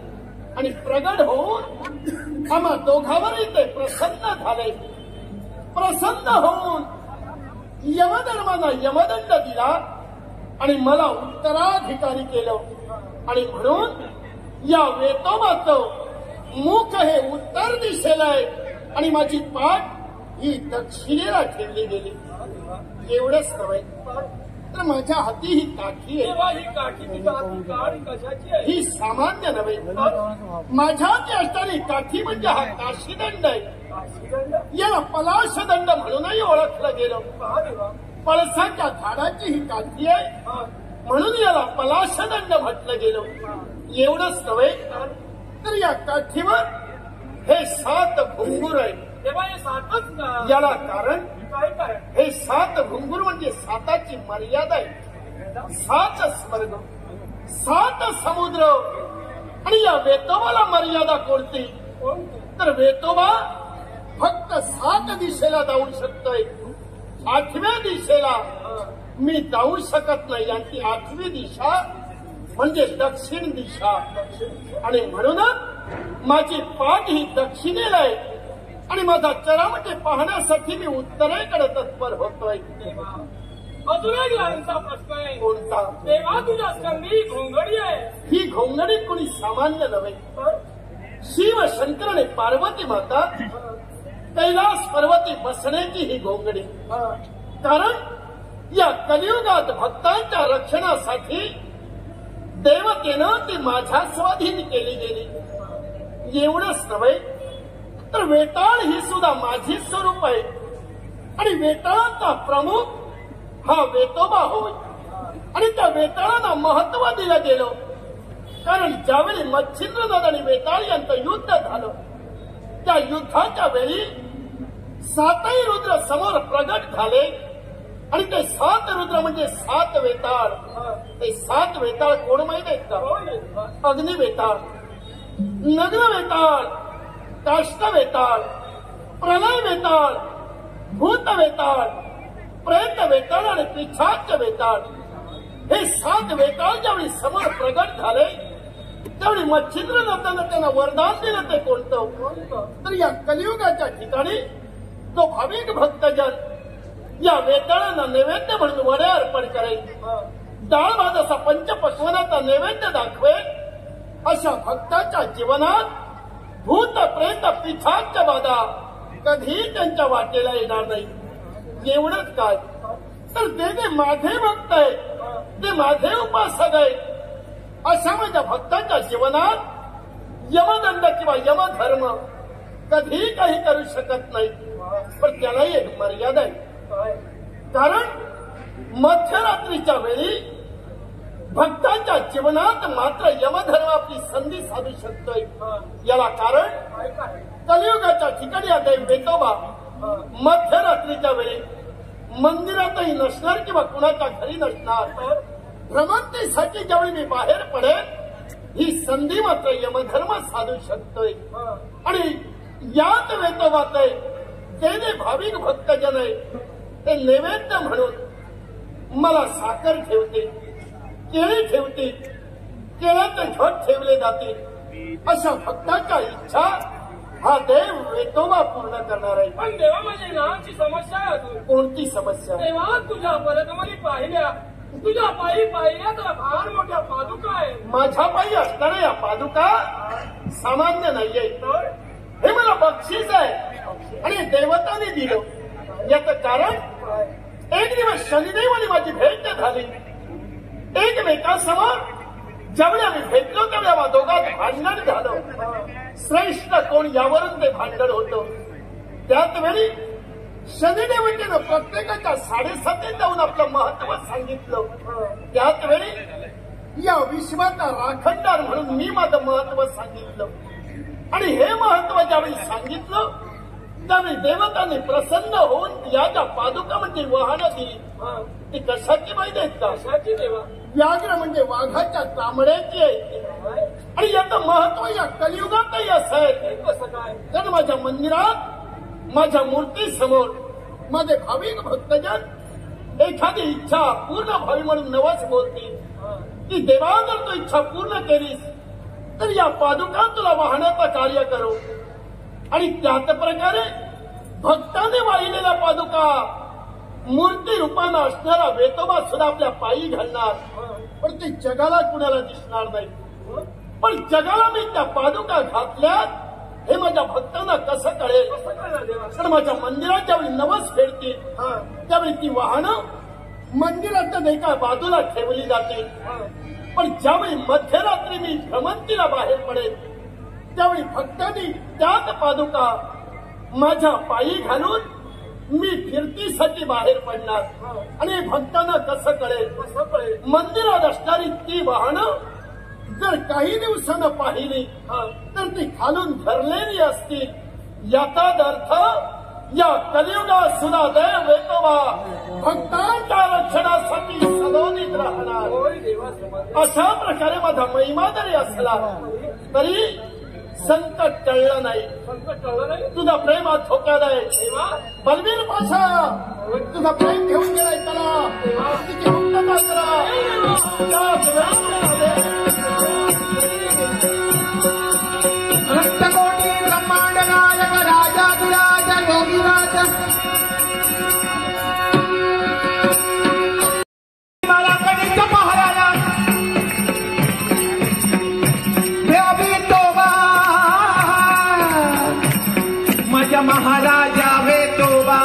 आणि प्रगट होऊन आम्हा दोघांवरही ते प्रसन्न झाले. प्रसन्न होऊन यमधर्मानं यमदंड दिला आणि मला उत्तराधिकारी केलं. आणि म्हणून या वेतोबाचं मुख हे उत्तर दिशेला आहे आणि माझी पाठ ही दक्षिणेला ठेवली गेली. एवढंच नव्हे तर माझ्या हाती ही काठी आहे. ही काठी तुझ्या हाती काढ कशाची आहे? ही सामान्य नव्हे, माझ्या हाती असणारी काठी म्हणजे हा काशीदंड आहे. याला पलाशदंड म्हणूनही ओळखलं गेलं. पळसाच्या झाडाची ही काठी आहे म्हणून याला पलाशदंड म्हटलं गेलं. एवढंच नव्हे तर या काठीवर हे 7 घुंगूर आहे. तेव्हा हे साठच का? याला कारण काय काय? हे 7 घुंगूर म्हणजे 7ची मर्यादा आहे. 7 स्वर्ग, 7 समुद्र. आणि या वेतोबाला मर्यादा कोणती? तर वेतोबा फक्त 7 दिशेला जाऊ शकतोय. 8व्या दिशेला मी जाऊ शकत नाही. यांची 8वी दिशा म्हणजे दक्षिण दिशा. आणि म्हणूनच माझी पाठ ही दक्षिणेला आहे आणि माझा चरामटे पाहण्यासाठी मी उत्तरेकडे तत्पर होतोय. अजून एक लहानसा प्रश्न आहे. कोणता? तेव्हा तुझ्या स्कंदी घोंगडी आहे. ही घोंगडी कोणी सामान्य नव्हे. शिव शंकर आणि पार्वती माता कैलास पर्वती बसण्याची ही घोंगडी. कारण या कलियुगात भक्तांच्या रक्षणासाठी देवतेनं ती माझ्या स्वाधीन केली गेली. एवढंच नव्हे तर वेताळ ही सुद्धा माझी स्वरूप आहे. आणि वेताळांचा प्रमुख हा वेतोबा होय. आणि त्या वेताळांना महत्व दिलं गेलं. कारण ज्यावेळी मच्छिंद्रनाथ आणि वेताळ यांचं युद्ध झालं, त्या युद्धाच्या वेळी 7ही रुद्र समोर प्रगट झाले. आणि ते 7 रुद्र म्हणजे 7 वेताळ. ते 7 वेताळ कोण माहित आहेत का? अग्नि वेताळ, नग्न वेताळ, काष्ट वेताळ, प्रलय वेताळ, भूत वेताळ, प्रेत वेताळ आणि पिशाच वेताळ. हे 7 वेताळ ज्यावेळी समोर प्रगट झाले त्यावेळी मच्छिंद्रनाथानं त्यांना वरदान दिलं. ते कोणतं? तर या कलियुगाच्या ठिकाणी जो भाविक भक्तजन या वेताळांना नैवेद्य म्हणून वडे अर्पण करेल, डाळ भात असा पंचपक्वानाचा नैवेद्य दाखवेल, अशा भक्ताच्या जीवनात भूत प्रेत पिशाच बाधा कधी त्यांच्या वाटेला येणार नाही. एवढंच काय तर ते माझे भक्त आहेत, ते माझे उपासक आहेत. अशा माझ्या भक्ताच्या जीवनात यमदंड किंवा यमधर्म कधी काही करू शकत नाही. पण त्यालाही एक मर्यादा आहे. कारण मध्यरात्रीच्या वेळी भक्तांच्या जीवनात मात्र यमधर्म आपली संधी साधू शकतोय. याला कारण कलियुगाच्या ठिकाणी आता वेतोबा मध्यरात्रीच्या वेळी मंदिरातही नसणार किंवा कुणाच्या घरी नसणार. भ्रमंतीसाठी ज्यावेळी मी बाहेर पडेल ही संधी मात्र यमधर्म साधू शकतोय. आणि यात वेतोबात ते भाविक भक्तजन आहे ते नैवेद्य म्हणून मला साखर ठेवते, केळी ठेवतील, केळ्याचे घट ठेवले जातील. अशा भक्ताच्या इच्छा हा देव वेतोबा पूर्ण करणार आहे. पण देवा माझी लहानची समस्या आहे अजून. कोणती समस्या? तेव्हा तुझ्या पदकमली पाहिल्या, तुझ्या पायी पाहिल्या तर फार मोठ्या पादुका आहे. माझ्या पायी असणाऱ्या या पादुका सामान्य नाहीये. हे मला बक्षीस आहे आणि देवताने दिलं. याचं कारण एक दिवस शनिदेव आणि माझी भेट झाली. एकमेकांसमोर ज्यावेळी आम्ही भेटलो तेव्हा दोघांत भांडण झालं. श्रेष्ठ कोण यावरून ते भांडण होतं. त्याच वेळी शनिदेवतेनं प्रत्येकाच्या 7.5 जाऊन आपलं महत्व सांगितलं. त्याच वेळी या विश्वाचा राखणदार म्हणून मी माझं महत्व सांगितलं. आणि हे महत्व ज्यावेळी सांगितलं त्यावेळी देवतांनी प्रसन्न होऊन या ज्या पादुका म्हणजे वाहनं दिली ती कशाची माहिती आहेत का? कशाची देवा? व्याघ्र म्हणजे वाघाच्या चामड्याची आहे. आणि याचं महत्व या कलियुगातही असं आहे. कसं काय? तर माझ्या मंदिरात माझ्या मूर्ती समोर माझे भाविक भक्तजन एखादी इच्छा पूर्ण व्हावी म्हणून नवस बोलतील की देवा जर तू इच्छा पूर्ण केलीस तर या पादुका तुला वाहण्याचं कार्य करू. आणि त्याच प्रकारे भक्ताने वाहिलेल्या पादुका मूर्ती रूपानं असणारा वेतोबा सुद्धा आपल्या पायी घालणार. पण ते जगाला कुणाला दिसणार नाही. पण जगाला मी त्या पादुका घातल्यात हे माझ्या भक्तांना कसं कळेल? तर माझ्या मंदिरात ज्यावेळी नवस फेडतील त्यावेळी ती वाहनं मंदिराच्या एका बाजूला ठेवली जातील. पण ज्यावेळी मध्यरात्री मी भ्रमंतीला बाहेर पडेल त्यावेळी भक्तांनी त्याच पादुका माझ्या पायी घालून मी फिरतीसाठी बाहेर पडणार. आणि भक्तांना कसं कळेल? मंदिरात असणारी ती वाहनं जर काही दिवसानं पाहिली तर ती खालून धरलेली असतील. याचाच अर्थ या कलियुगात सुद्धा देव वेतोबा भक्तांच्या रक्षणासाठी सदोदित राहणार. अशा प्रकारे माझा महिमा जरी असला तरी संकट टळलं नाही. तुझा प्रेमात धोका नाही. बलवीर पाशा तुझा प्रेम घेऊन गेलाय त्याला तिची मुक्तता करा. रक्तकोटी ब्रह्मांड नायक राजाधिराज योगीराज मला कधीच महाराजा वेतोबा माझ्या महाराजा वेतोबा.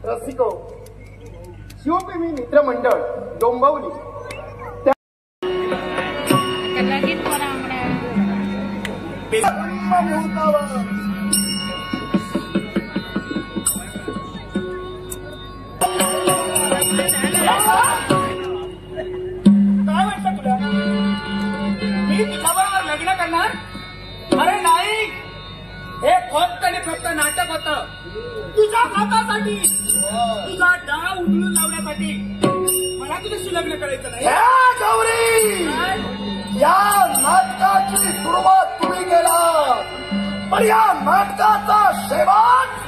रसिको शिवप्रेमी मित्रमंडळ डोंबिवली लगेच करा काय वाटतं तुला? मी तुझ्याबरोबर लग्न करणार? अरे नाही, हे फक्त आणि फक्त नाटक होतं. तुझ्या हातासाठी तुझा डाव उधळून लावण्यासाठी मला तुझ्याशी लग्न करायचं नाही. गौरी या नाटकाची सुरुवात तुम्ही केला पण या नाटकाचा शेवट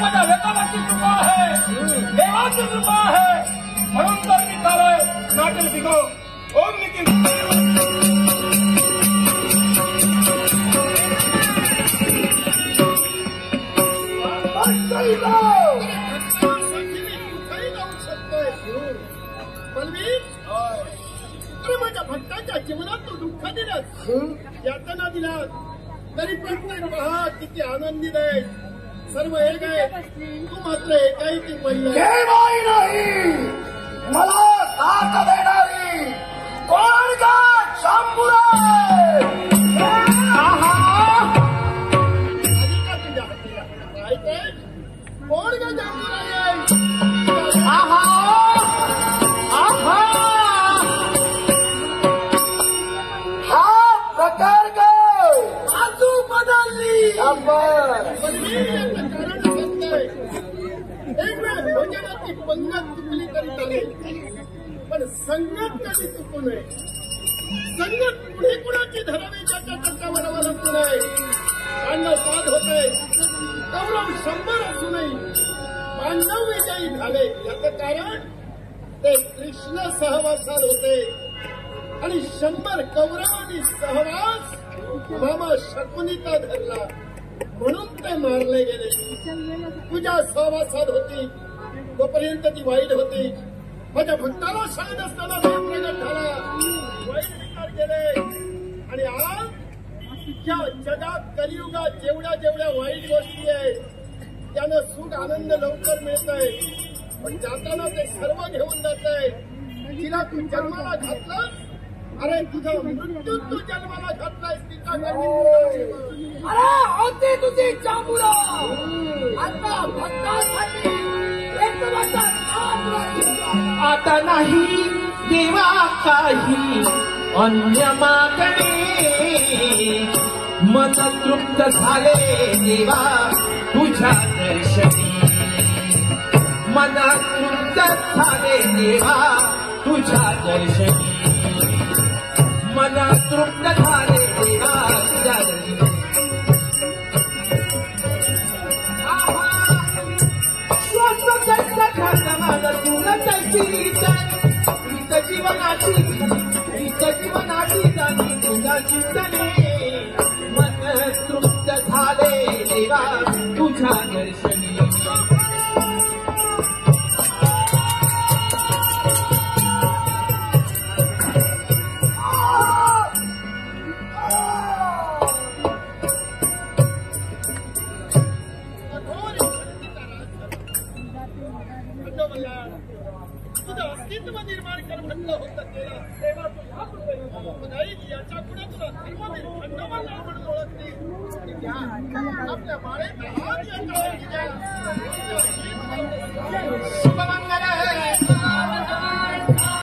माझ्या वेताबाची कृपा आहे, देवाची कृपा आहे. म्हणून तर मी चालय नाटक शिको. ओम नितीन माझ्या भक्ताच्या जीवनात तू दुःख दिलास, यातना दिलास तरी पण पहा किती आनंदित आहे. सर्व एक आहे, तू मात्र एकाएकी पहिलं. केव्हाही नाही मला साथ देणारी कोण का शांबुराय तुझ्या हातीला काय काय कोण का जांभूराय हा प्रकार काय बाजू बदलली. शंभर कारण सत्य आहे. एक वेळ भोजनाची पंगत चुकली तरी चालेल पण संगत कधी चुकू नये. संगत पुढे कुणाची धरावी त्याच्या टक्कावर अवलंबून आहे. पांडव पाद होते, कौरव 100 असूनही पांडव विजयी झाले. याचं कारण ते कृष्ण सहवासात होते आणि 100 कौरवांनी सहवास मामा शकुनीचा धरला. म्हणून ते मारले गेले. तुझ्या सहवासात होती तोपर्यंत ती वाईट होती. माझ्या भक्ताला शाळेत असताना ते प्रगट झाला, वाईट विचार गेले. आणि आज या जगात कलियुगात जेवढ्या जेवढ्या वाईट गोष्टी आहेत त्यानं सुख आनंद लवकर मिळत आहे, पण जाताना ते सर्व घेऊन जात आहे. तिला तू जन्माला घातलं, अरे तुझा मृत्यू तू जन्माला घातलाय तिचा अरे होती तुझी चांबुरा आता भक्तांसाठी आता नाही देवा काही अन्य मागणे, मन तृप्त झाले देवा तुझ्या दर्शनी, मन तृप्त झाले देवा तुझ्या दर्शनी, मन तृप्त झाले देवा तुझ्या दर्शनी. जीवनाची जाणी तुझ्या चिंतने, मन तृप्त झाले देवा तुझ्या दर्शनी. तुझं अस्तित्व निर्माण कर म्हटलं होतं केलं तेव्हा तुझ्या याच्या पुढे तुला धर्मवीर खंडोबा म्हणून ओळखते. आपल्या बाळेत